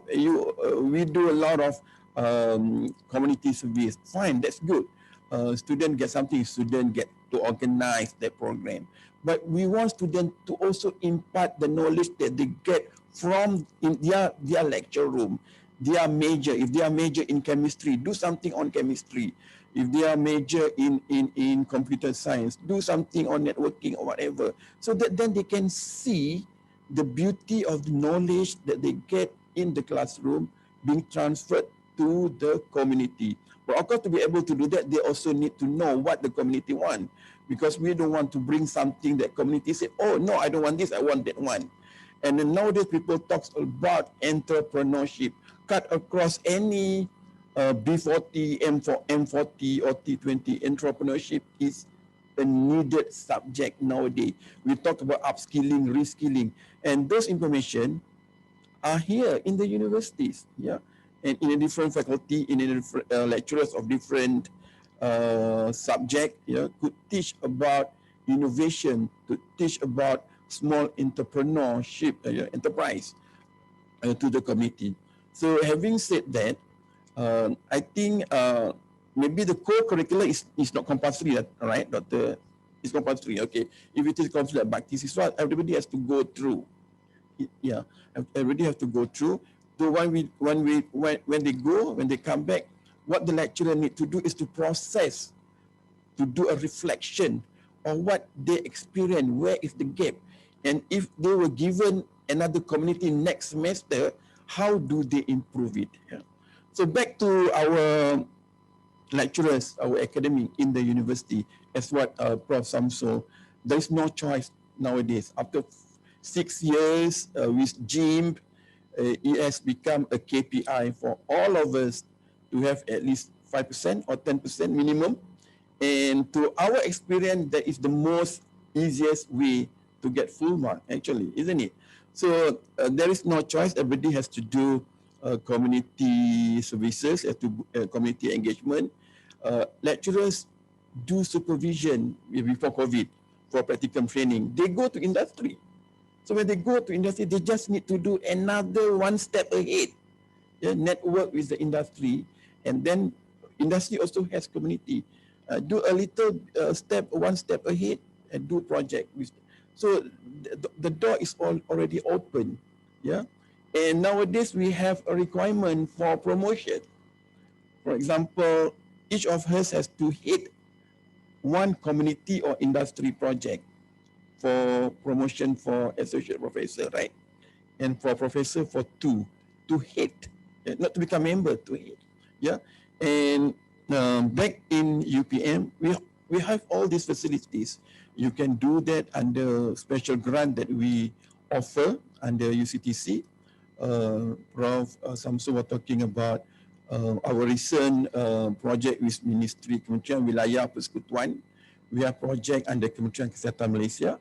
we do a lot of community service. Fine, that's good. Student get something, student get to organize that program. But we want students to also impart the knowledge that they get from in their lecture room. Their major, if they are major in chemistry, do something on chemistry. If they are major in computer science, do something on networking or whatever. So that then they can see the beauty of the knowledge that they get in the classroom being transferred to the community. But of course, to be able to do that, they also need to know what the community want. Because we don't want to bring something that community say, oh, no, I don't want this, I want that one. And then nowadays, people talk about entrepreneurship, cut across any B40, M40, or T20. Entrepreneurship is a needed subject nowadays. We talk about upskilling, reskilling, and those information are here in the universities, yeah, and in a different faculty, in a different lecturers of different subject, yeah, could teach about innovation, to teach about small entrepreneurship, enterprise to the community. So having said that, I think maybe the core curriculum is not compulsory, right, Doctor? It's compulsory, okay. If it is compulsory, but this is what everybody has to go through. Yeah, everybody have to go through. So when they come back, what the lecturer need to do is to process, to do a reflection on what they experience, where is the gap, and if they were given another community next semester, how do they improve it? Yeah. So back to our lecturers, our academic in the university, as what Prof. Samso, there is no choice nowadays. After 6 years with GIMP, it has become a KPI for all of us to have at least 5% or 10% minimum. And to our experience, that is the most easiest way to get full mark, actually, isn't it? So there is no choice. Everybody has to do community services, community engagement. Lecturers do supervision before COVID for practicum training. They go to industry. So when they go to industry, they just need to do another one step ahead, network with the industry, and then industry also has community. Do a little one step ahead, and do project with. So the door is already open, yeah. And nowadays we have a requirement for promotion. For example, each of us has to hit one community or industry project for promotion for associate professor, right? And for professor for two, to hit, not to become member, to hit, yeah. And back in UPM, we have all these facilities. You can do that under special grant that we offer under UCTC. Prof. Samsu was talking about our recent project with Ministry Kementerian Wilayah Persekutuan. We have project under Kementerian Kesihatan Malaysia.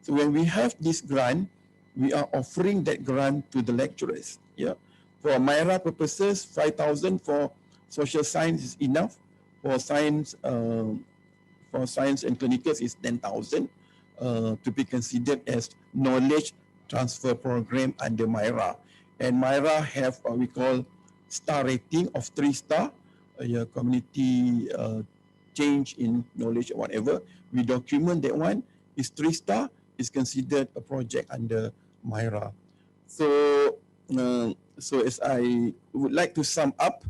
So when we have this grant, we are offering that grant to the lecturers. Yeah, for MyRA purposes, 5,000 for social science is enough. For science and clinicals is 10,000 to be considered as knowledge transfer program under MyRA. And MyRA have what we call star rating of 3 star, community change in knowledge or whatever. We document that one is 3 star, is considered a project under MyRA. So, so as I would like to sum up,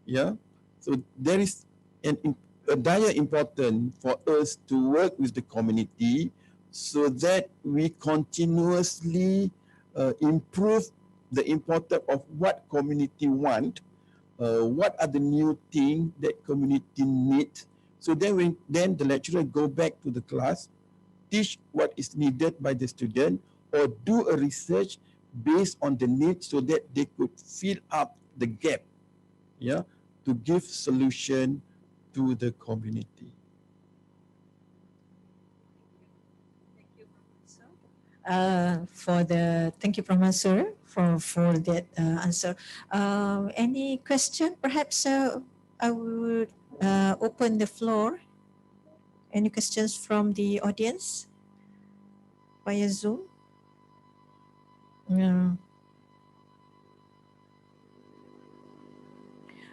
yeah. So there is a dire important for us to work with the community so that we continuously improve the importance of what community want, what are the new things that community need. So then the lecturer go back to the class, teach what is needed by the student, or do a research based on the need so that they could fill up the gap, yeah, to give solution to the community. Thank you, Professor, for that answer. Any question? Perhaps I would open the floor. Any questions from the audience via Zoom? Yeah.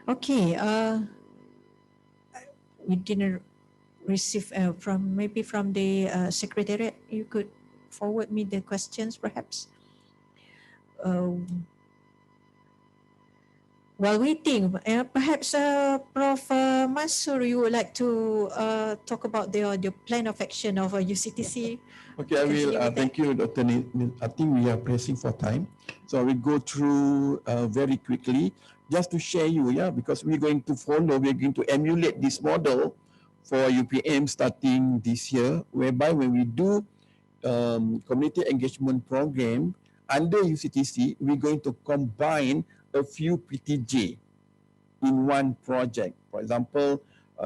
Okay. We didn't receive maybe from the secretariat. You could forward me the questions, perhaps. While waiting, perhaps Prof. Mansur, you would like to talk about the plan of action of UCTC? Okay, I will. Thank you, Dr. I think we are pressing for time, so I will go through very quickly just to share you, yeah, because we're going to emulate this model for UPM starting this year, whereby when we do community engagement program under UCTC, we're going to combine a few PTJ in one project. For example,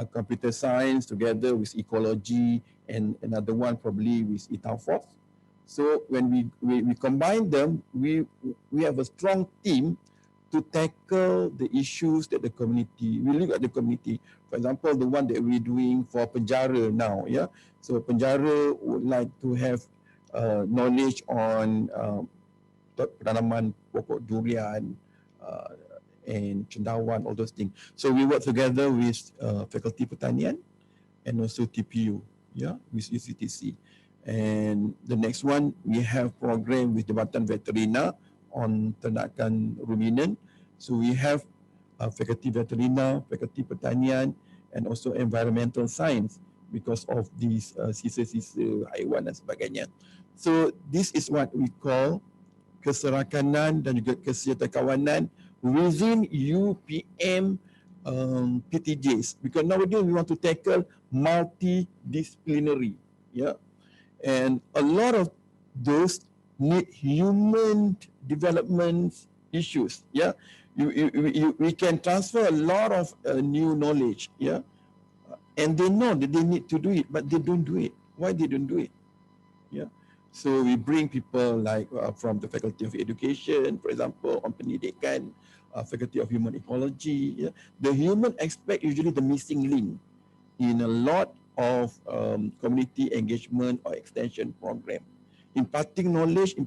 computer science together with ecology, and another one probably with Itaforce. So when we combine them, we have a strong team to tackle the issues that the community, we look at the community. For example, the one that we're doing for penjara now, yeah. So penjara would like to have knowledge on penanaman pokok durian, and cendawan, all those things. So we work together with Faculty Pertanian and also TPU, yeah, with UCTC. And the next one, we have program with Jabatan Veterina on ternakan ruminant. So we have Faculty Veterina, Faculty Pertanian, and also Environmental Science because of these sisa-sisa haiwan dan sebagainya. So this is what we call keserakanan dan juga kesejahterakawanan within UPM PTJs, because nowadays we want to tackle multidisciplinary, yeah, and a lot of those need human development issues, yeah. We can transfer a lot of new knowledge, yeah, and they know that they need to do it, but they don't do it. Why they don't do it? Yeah. So we bring people like from the Faculty of Education, for example, on pendidikan, Faculty of Human Ecology. Yeah. The human aspect usually the missing link in a lot of community engagement or extension program. Imparting knowledge.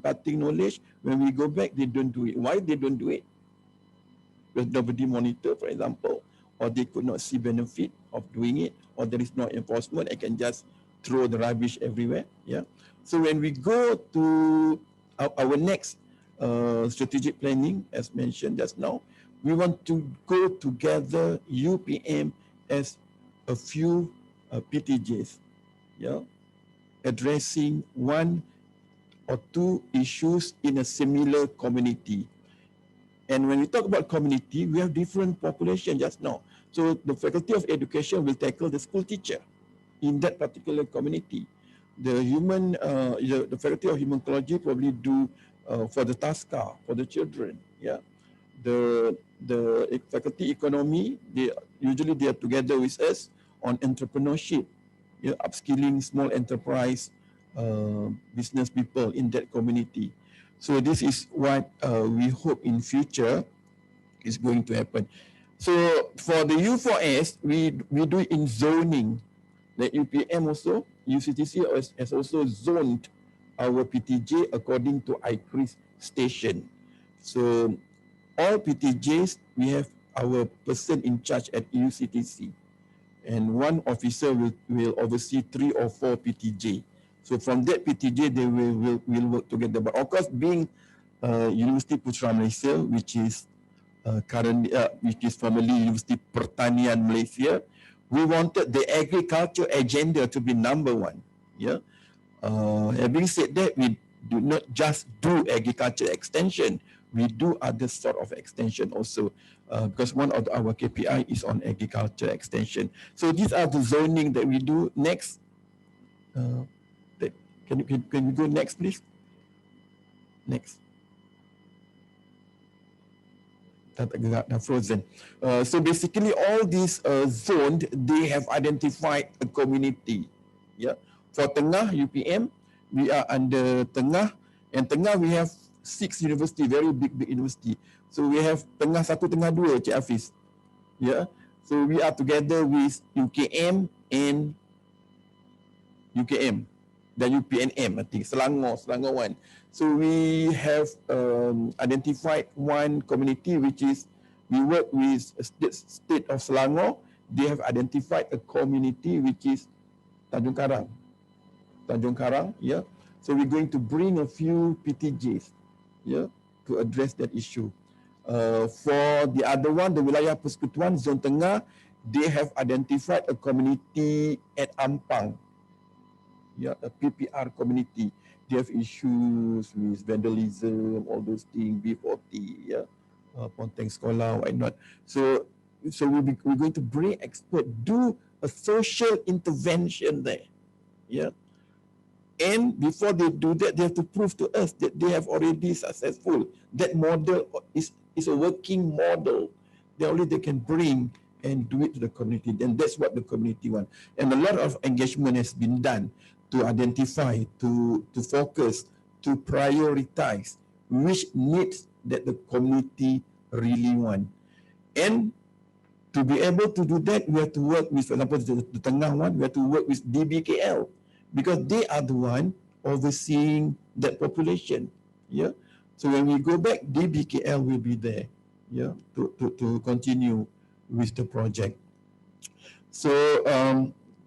When we go back, they don't do it. Why they don't do it? Because nobody monitor, for example, or they could not see benefit of doing it, or there is no enforcement. I can just throw the rubbish everywhere. Yeah. So when we go to our next strategic planning, as mentioned just now, we want to go together UPM as a few PTJs, yeah, addressing one or two issues in a similar community. And when we talk about community, we have different population just now. So the Faculty of Education will tackle the school teacher in that particular community. The Faculty of Human Ecology probably do for the TASCA, for the children, yeah. The Faculty Economy, they are together with us on entrepreneurship, yeah, upskilling small enterprise business people in that community. So this is what we hope in future is going to happen. So for the U4S, we do in zoning. The UPM also, UCTC has also zoned our PTJ according to ICRIS station. So all PTJs, we have our person in charge at UCTC. And one officer will oversee 3 or 4 PTJ. So from that PTJ, they will work together. But of course, being University Putra Malaysia, which is currently, which is formerly University Pertanian Malaysia. We wanted the agriculture agenda to be number one. Yeah. Having said that, we do not just do agriculture extension. We do other sort of extension also, because one of our KPI is on agriculture extension. So these are the zoning that we do. Next, can you go next, please? Next. Frozen. So basically, all these zones, they have identified a community. Yeah. For Tengah UPM, we are under Tengah, and Tengah we have 6 university, very big university. So we have Tengah 1, Tengah 2, Cik Hafiz. Yeah. So we are together with UKM and UKM dan UPNM, I think Selangor 1. So we have identified one community, which is we work with state of Selangor. They have identified a community which is Tanjung Karang. Tanjung Karang, yeah. So we're going to bring a few PTJs, yeah, to address that issue. For the other one, the Wilayah Persekutuan Zon Tengah, they have identified a community at Ampang, yeah, a PPR community. They have issues with vandalism, all those things, B40, yeah, Ponteng Sekolah, why not? So we're going to bring expert, do a social intervention there, yeah. And before they do that, they have to prove to us that they have already successful. That model is a working model. They can bring and do it to the community. And that's what the community wants. And a lot of engagement has been done to identify, to focus, to prioritize which needs that the community really want. And to be able to do that, we have to work with, for example, the Tengah one, we have to work with DBKL, because they are the one overseeing that population. Yeah. So when we go back, DBKL will be there, yeah, to continue with the project. So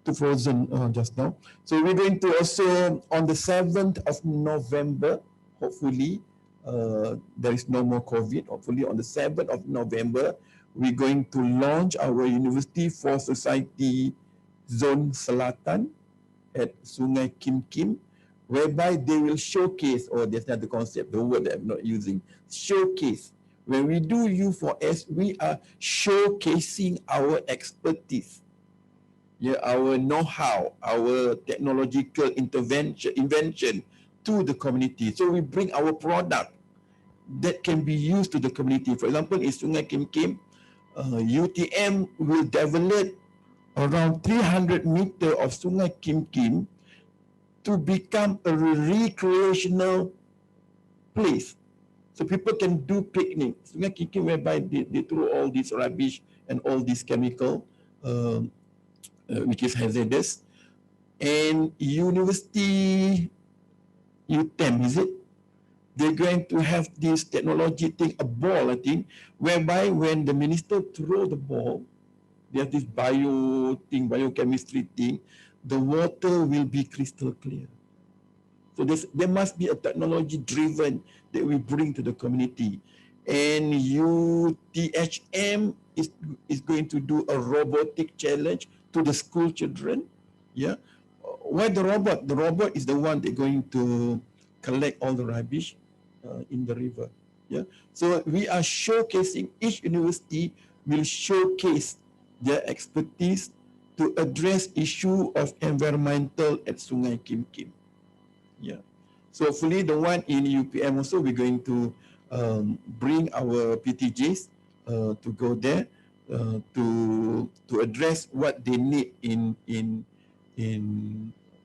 to Frozen just now. So we're going to also, on the 7th of November, hopefully, there is no more COVID. Hopefully on the 7th of November, we're going to launch our University for Society Zone Selatan at Sungai Kim Kim, whereby they will showcase, or that's not the concept, the word that I'm not using, showcase. When we do U4S, we are showcasing our expertise, yeah, our know-how, our technological invention to the community. So we bring our product that can be used to the community. For example, in Sungai Kim Kim, UTM will develop around 300 meters of Sungai Kim Kim to become a recreational place. So people can do picnic. Sungai Kim Kim, whereby they throw all this rubbish and all this chemical, which is hazardous. And University UTM, is it? They're going to have this technology thing, a ball, I think, whereby when the minister throw the ball, they have this biochemistry thing, the water will be crystal clear. So there must be a technology driven that we bring to the community. And UTHM is going to do a robotic challenge to the school children. Yeah. Why the robot? The robot is the one that's going to collect all the rubbish in the river. Yeah. So we are showcasing, each university will showcase their expertise to address issue of environmental at Sungai Kim Kim. Yeah. So hopefully the one in UPM also, we're going to bring our PTJs to go there to address what they need in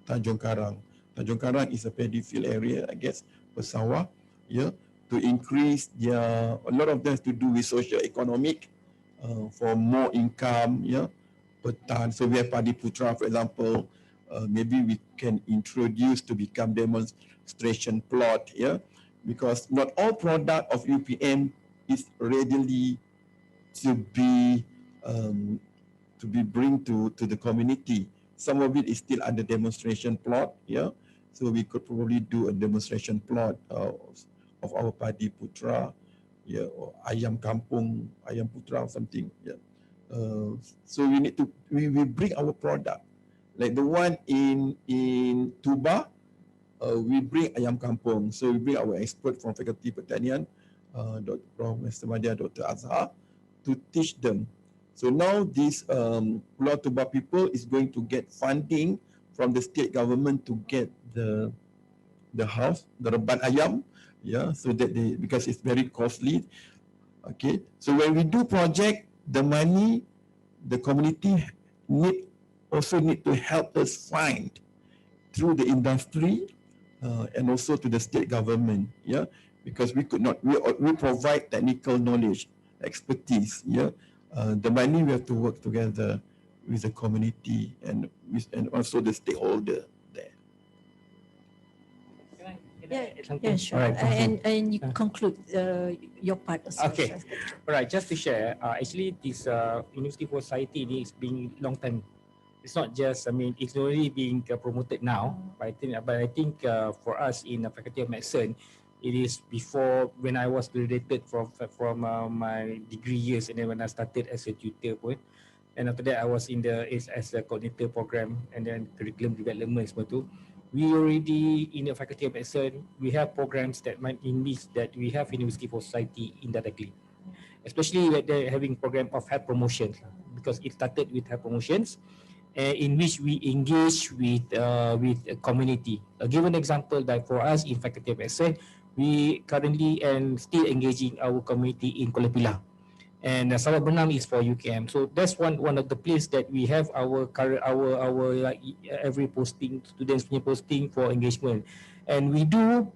Tanjung Karang. Tanjung Karang is a paddy field area, I guess, pesawah, yeah, to increase their, a lot of them to do with social economic, for more income, yeah, per ton. So we have Padi Putra, for example, maybe we can introduce to become demonstration plot, yeah, because not all product of UPM is readily to be bring to the community. Some of it is still under demonstration plot, yeah. So we could probably do a demonstration plot of our Padi Putra, yeah, or Ayam Kampung, Ayam Putra or something. Yeah. So we bring our product. Like the one in Tuba, we bring Ayam Kampung. So we bring our expert from Faculty Pertanian, Dr. Mr. Madya, Dr. Azhar, to teach them. So now this Pulau Tuba people is going to get funding from the state government to get the house, the reban ayam, yeah, so that they, because it's very costly. Okay, so when we do project, the money, the community also need to help us find through the industry and also to the state government, yeah, because we could not, we provide technical knowledge, expertise, yeah. The money we have to work together with the community and also the stakeholder there. Yeah, sure. All right, and you conclude your part as well. Okay. All right, just to share, actually this University for Society is being long time. It's not just, I mean, it's already being promoted now, but I think for us in the Faculty of Medicine, it is before when I was graduated from my degree years, and then when I started as a tutor pun, and after that I was in the as a coordinator program and then curriculum development semua tu. We already in the Faculty of Medicine, we have programs that might in which that we have University for Society indirectly, especially when they're having program of health promotions, because it started with health promotions. In which we engage with a community. A given example that for us in Faculty of Medicine, we currently and still engaging our community in Kuala Pilah, and Sabak Bernam is for UKM. So that's one of the place that we have our like every posting, students punya posting for engagement, and we do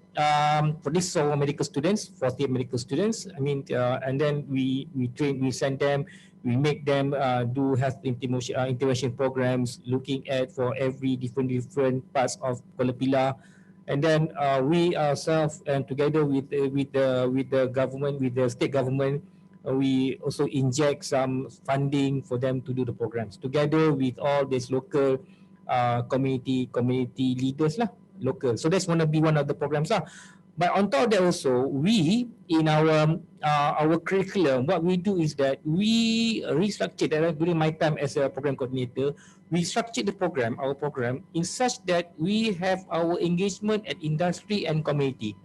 for this our medical students, 40 medical students. I mean, and then we train, we send them. We make them do health intervention programs, looking at for every different parts of Kuala Pilah, and then we ourselves and together with the government, with the state government, we also inject some funding for them to do the programs together with all these local community leaders lah, local. So that's one of the programs lah. But on top of that also, we in our curriculum, what we do is that we restructured during my time as a program coordinator. We structured our program in such that we have our engagement at industry and community.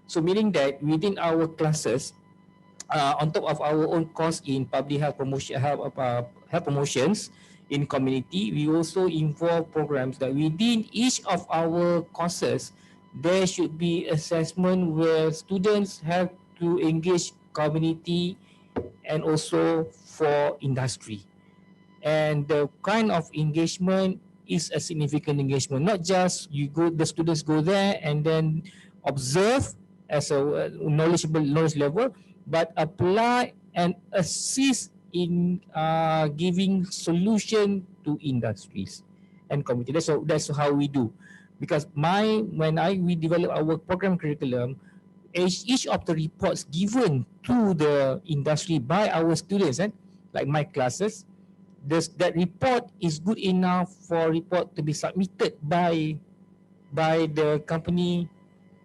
So meaning that within our classes, on top of our own course in public health promotion, health promotions in community, we also involve programs that within each of our courses, there should be assessment where students have to engage community and also for industry. And the kind of engagement is a significant engagement, not just the students go there and then observe as a knowledge level, but apply and assist in giving solution to industries and community. That's how we do. Because we develop our program curriculum, each of the reports given to the industry by our students, like my classes, that report is good enough for report to be submitted by the company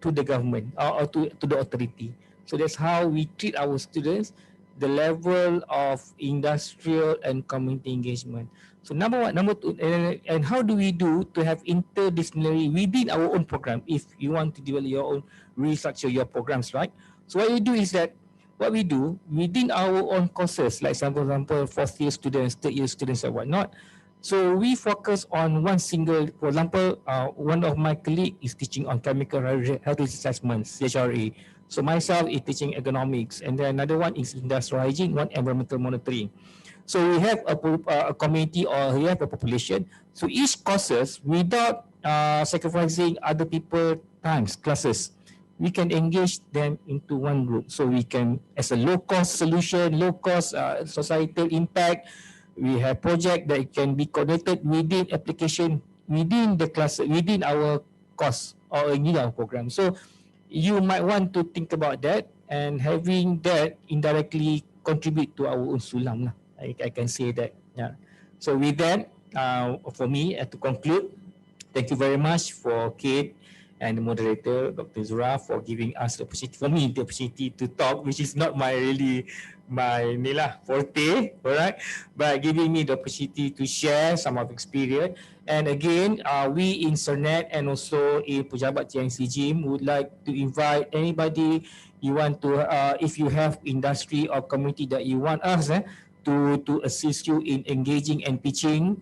to the government or to the authority. So that's how we treat our students, the level of industrial and community engagement. So number two, and how do we do to have interdisciplinary within our own program if you want to develop your own, restructure your programs, right? So what we do is that, what we do within our own courses, like for example, fourth year students, third year students and whatnot. So we focus on one single, for example, one of my colleagues is teaching on chemical health risk assessments, CHRA. So myself is teaching economics, and then another one is industrial hygiene, one environmental monitoring. So we have a community or we have a population. So each courses, without sacrificing other people times, classes, we can engage them into one group. So we can, as a low-cost solution, low-cost societal impact, we have project that can be coordinated within application, within the class, within our course or in our program. So you might want to think about that, and having that indirectly contribute to our own sulam lah. I can say that. Yeah. So with that, for me, to conclude, thank you very much for CADe and the moderator, Dr. Zura, for giving us the opportunity, for me, the opportunity to talk, which is not my forte, all right, but giving me the opportunity to share some of experience. And again, we in CERNET and also in Pejabat TNC would like to invite anybody you want to, if you have industry or community that you want us to assist you in engaging and pitching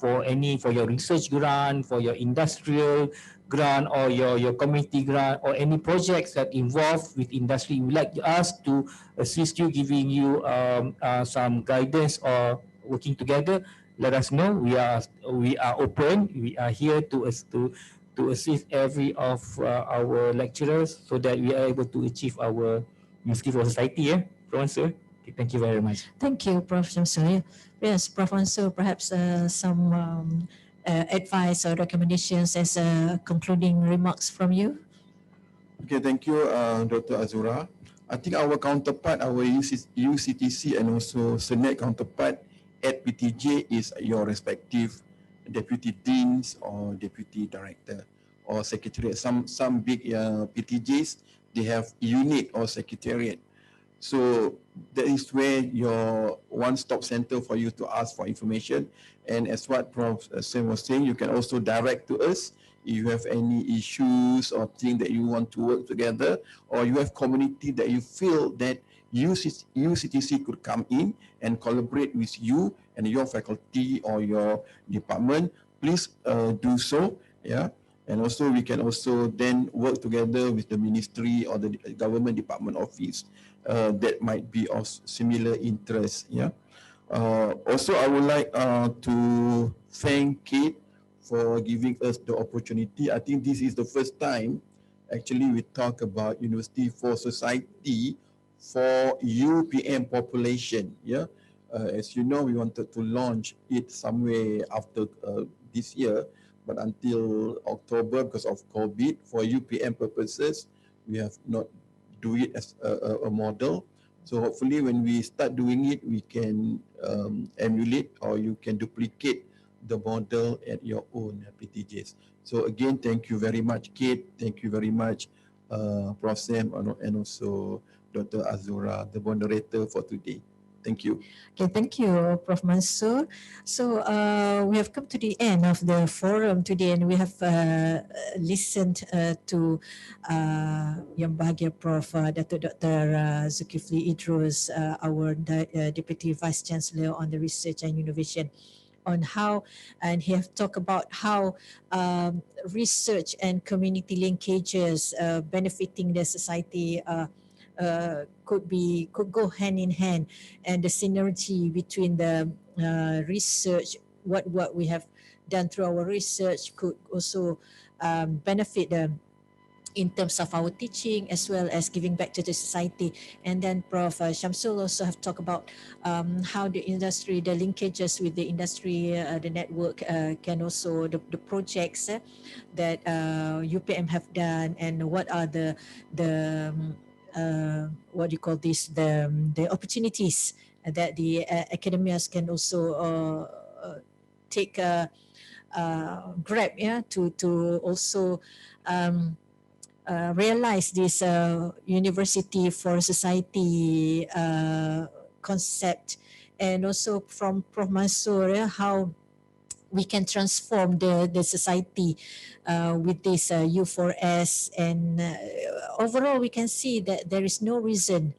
for your research grant, for your industrial grant, or your community grant, or any projects that involve with industry. We like us to assist you, giving you some guidance or working together. Let us know. We are open. We are here to assist every of our lecturers so that we are able to achieve our University for Society. Professor. Okay, thank you very much. Thank you, Professor. Yes, Professor, perhaps some advice or recommendations as concluding remarks from you. Okay, thank you, Dr. Azura. I think our counterpart, our UCTC and also CERNET counterpart at PTJ is your respective deputy deans or deputy director or secretariat. Some big PTJs, they have unit or secretariat. So that is where your one-stop center for you to ask for information. And as what Prof. Sam was saying, you can also direct to us if you have any issues or things that you want to work together, or you have community that you feel that UCTC could come in and collaborate with you and your faculty or your department, please do so. Yeah. And also we can also then work together with the ministry or the government department office that might be of similar interest. Yeah. Also, I would like to thank CADe for giving us the opportunity. I think this is the first time actually we talk about University for Society for UPM population. Yeah. As you know, we wanted to launch it somewhere after this year, but until October because of COVID, for UPM purposes, we have not do it as a model. So hopefully when we start doing it, we can emulate or you can duplicate the model at your own PTJs. So again, thank you very much, CADe. Thank you very much, Prof. Sam and also Dr. Azura, the moderator for today. Thank you. Okay, thank you, Prof. Mansur. So we have come to the end of the forum today, and we have listened to Yang Bahagia Prof. Dr. Zulkifli Idrus, our Deputy Vice Chancellor on the Research and Innovation, on how, and he have talked about how research and community linkages benefiting the society could go hand in hand, and the synergy between the research, what we have done through our research could also benefit them in terms of our teaching as well as giving back to the society. And then Prof. Shamsul also have talked about how the industry, the linkages with the industry, the network can also, the projects that UPM have done, and what are the what do you call this, the opportunities that the academias can also take grab, yeah, to also realize this university for society concept. And also from Prof. Mansur, how we can transform the society with this U4S, and overall we can see that there is no reason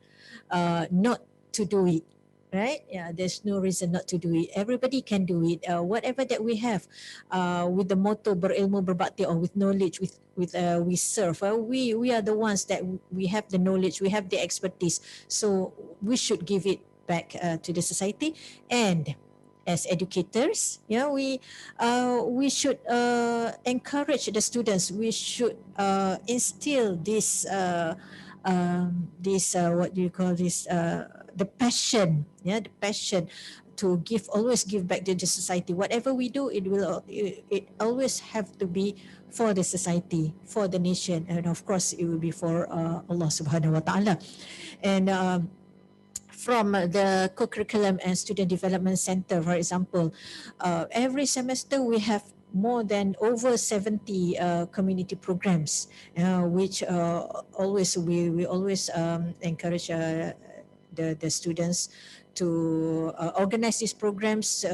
not to do it, right? Yeah, there's no reason not to do it. Everybody can do it. Whatever that we have, with the motto berilmu berbakti, or with knowledge, with we serve. We are the ones that we have the knowledge, we have the expertise, so we should give it back to the society. And as educators, yeah, we should encourage the students. We should instill this what do you call this, the passion, yeah, the passion to always give back to the society. Whatever we do, it always have to be for the society, for the nation, and of course it will be for Allah Subhanahu Wa Taala. And from the co-curriculum and student development center, for example, every semester we have more than over 70 community programs, which we always encourage the students to organize these programs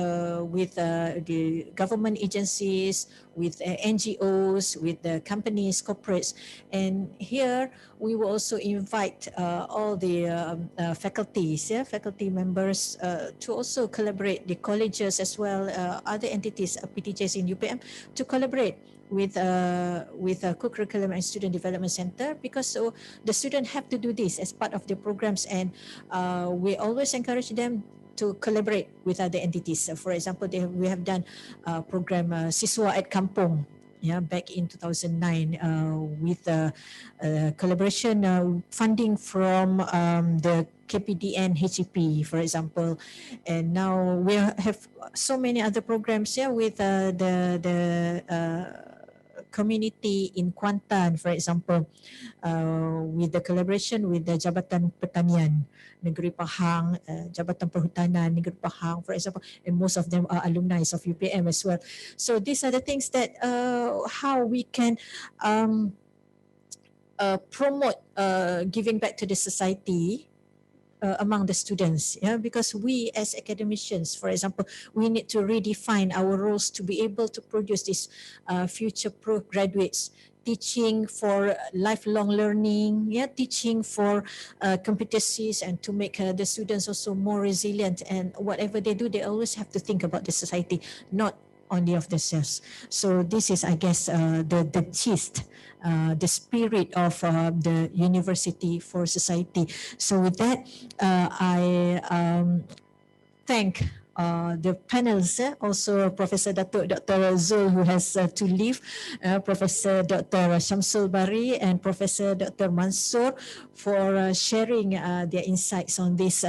with the government agencies, with NGOs, with the companies, corporates. And here we will also invite all the faculties, faculty members to also collaborate, the colleges as well, other entities, PTJs in UPM, to collaborate with co-curriculum and student development center, because the student have to do this as part of the programs, and we always encourage them to collaborate with other entities. For example, we have done program Siswa at Kampung, back in 2009 with collaboration funding from the KPDN HEP, for example. And now we have so many other programs with the community in Kuantan, for example, with the collaboration with the Jabatan Pertanian Negeri Pahang, Jabatan Perhutanan Negeri Pahang, for example, and most of them are alumni of UPM as well. So these are the things that how we can promote giving back to the society among the students, because we as academicians, for example, we need to redefine our roles to be able to produce these future graduates, teaching for lifelong learning, teaching for competencies, and to make the students also more resilient. And whatever they do, they always have to think about the society, not only of themselves. So this is, I guess, the gist, the spirit of the University for Society. So with that, I thank the panels, also Professor Dr. Zul, who has to leave, Professor Dr. Shamsul Bari and Professor Dr. Mansoor for sharing their insights on this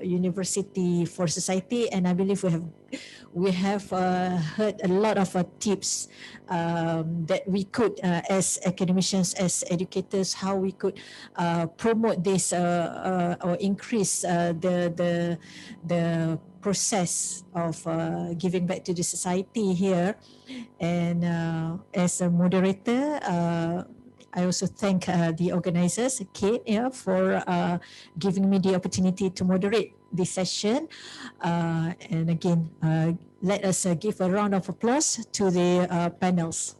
University for Society. And I believe we have heard a lot of tips that we could, as academicians, as educators, how we could promote this or increase the process of giving back to the society here. And as a moderator, I also thank the organizers, CADe, for giving me the opportunity to moderate this session. And again, let us give a round of applause to the panels.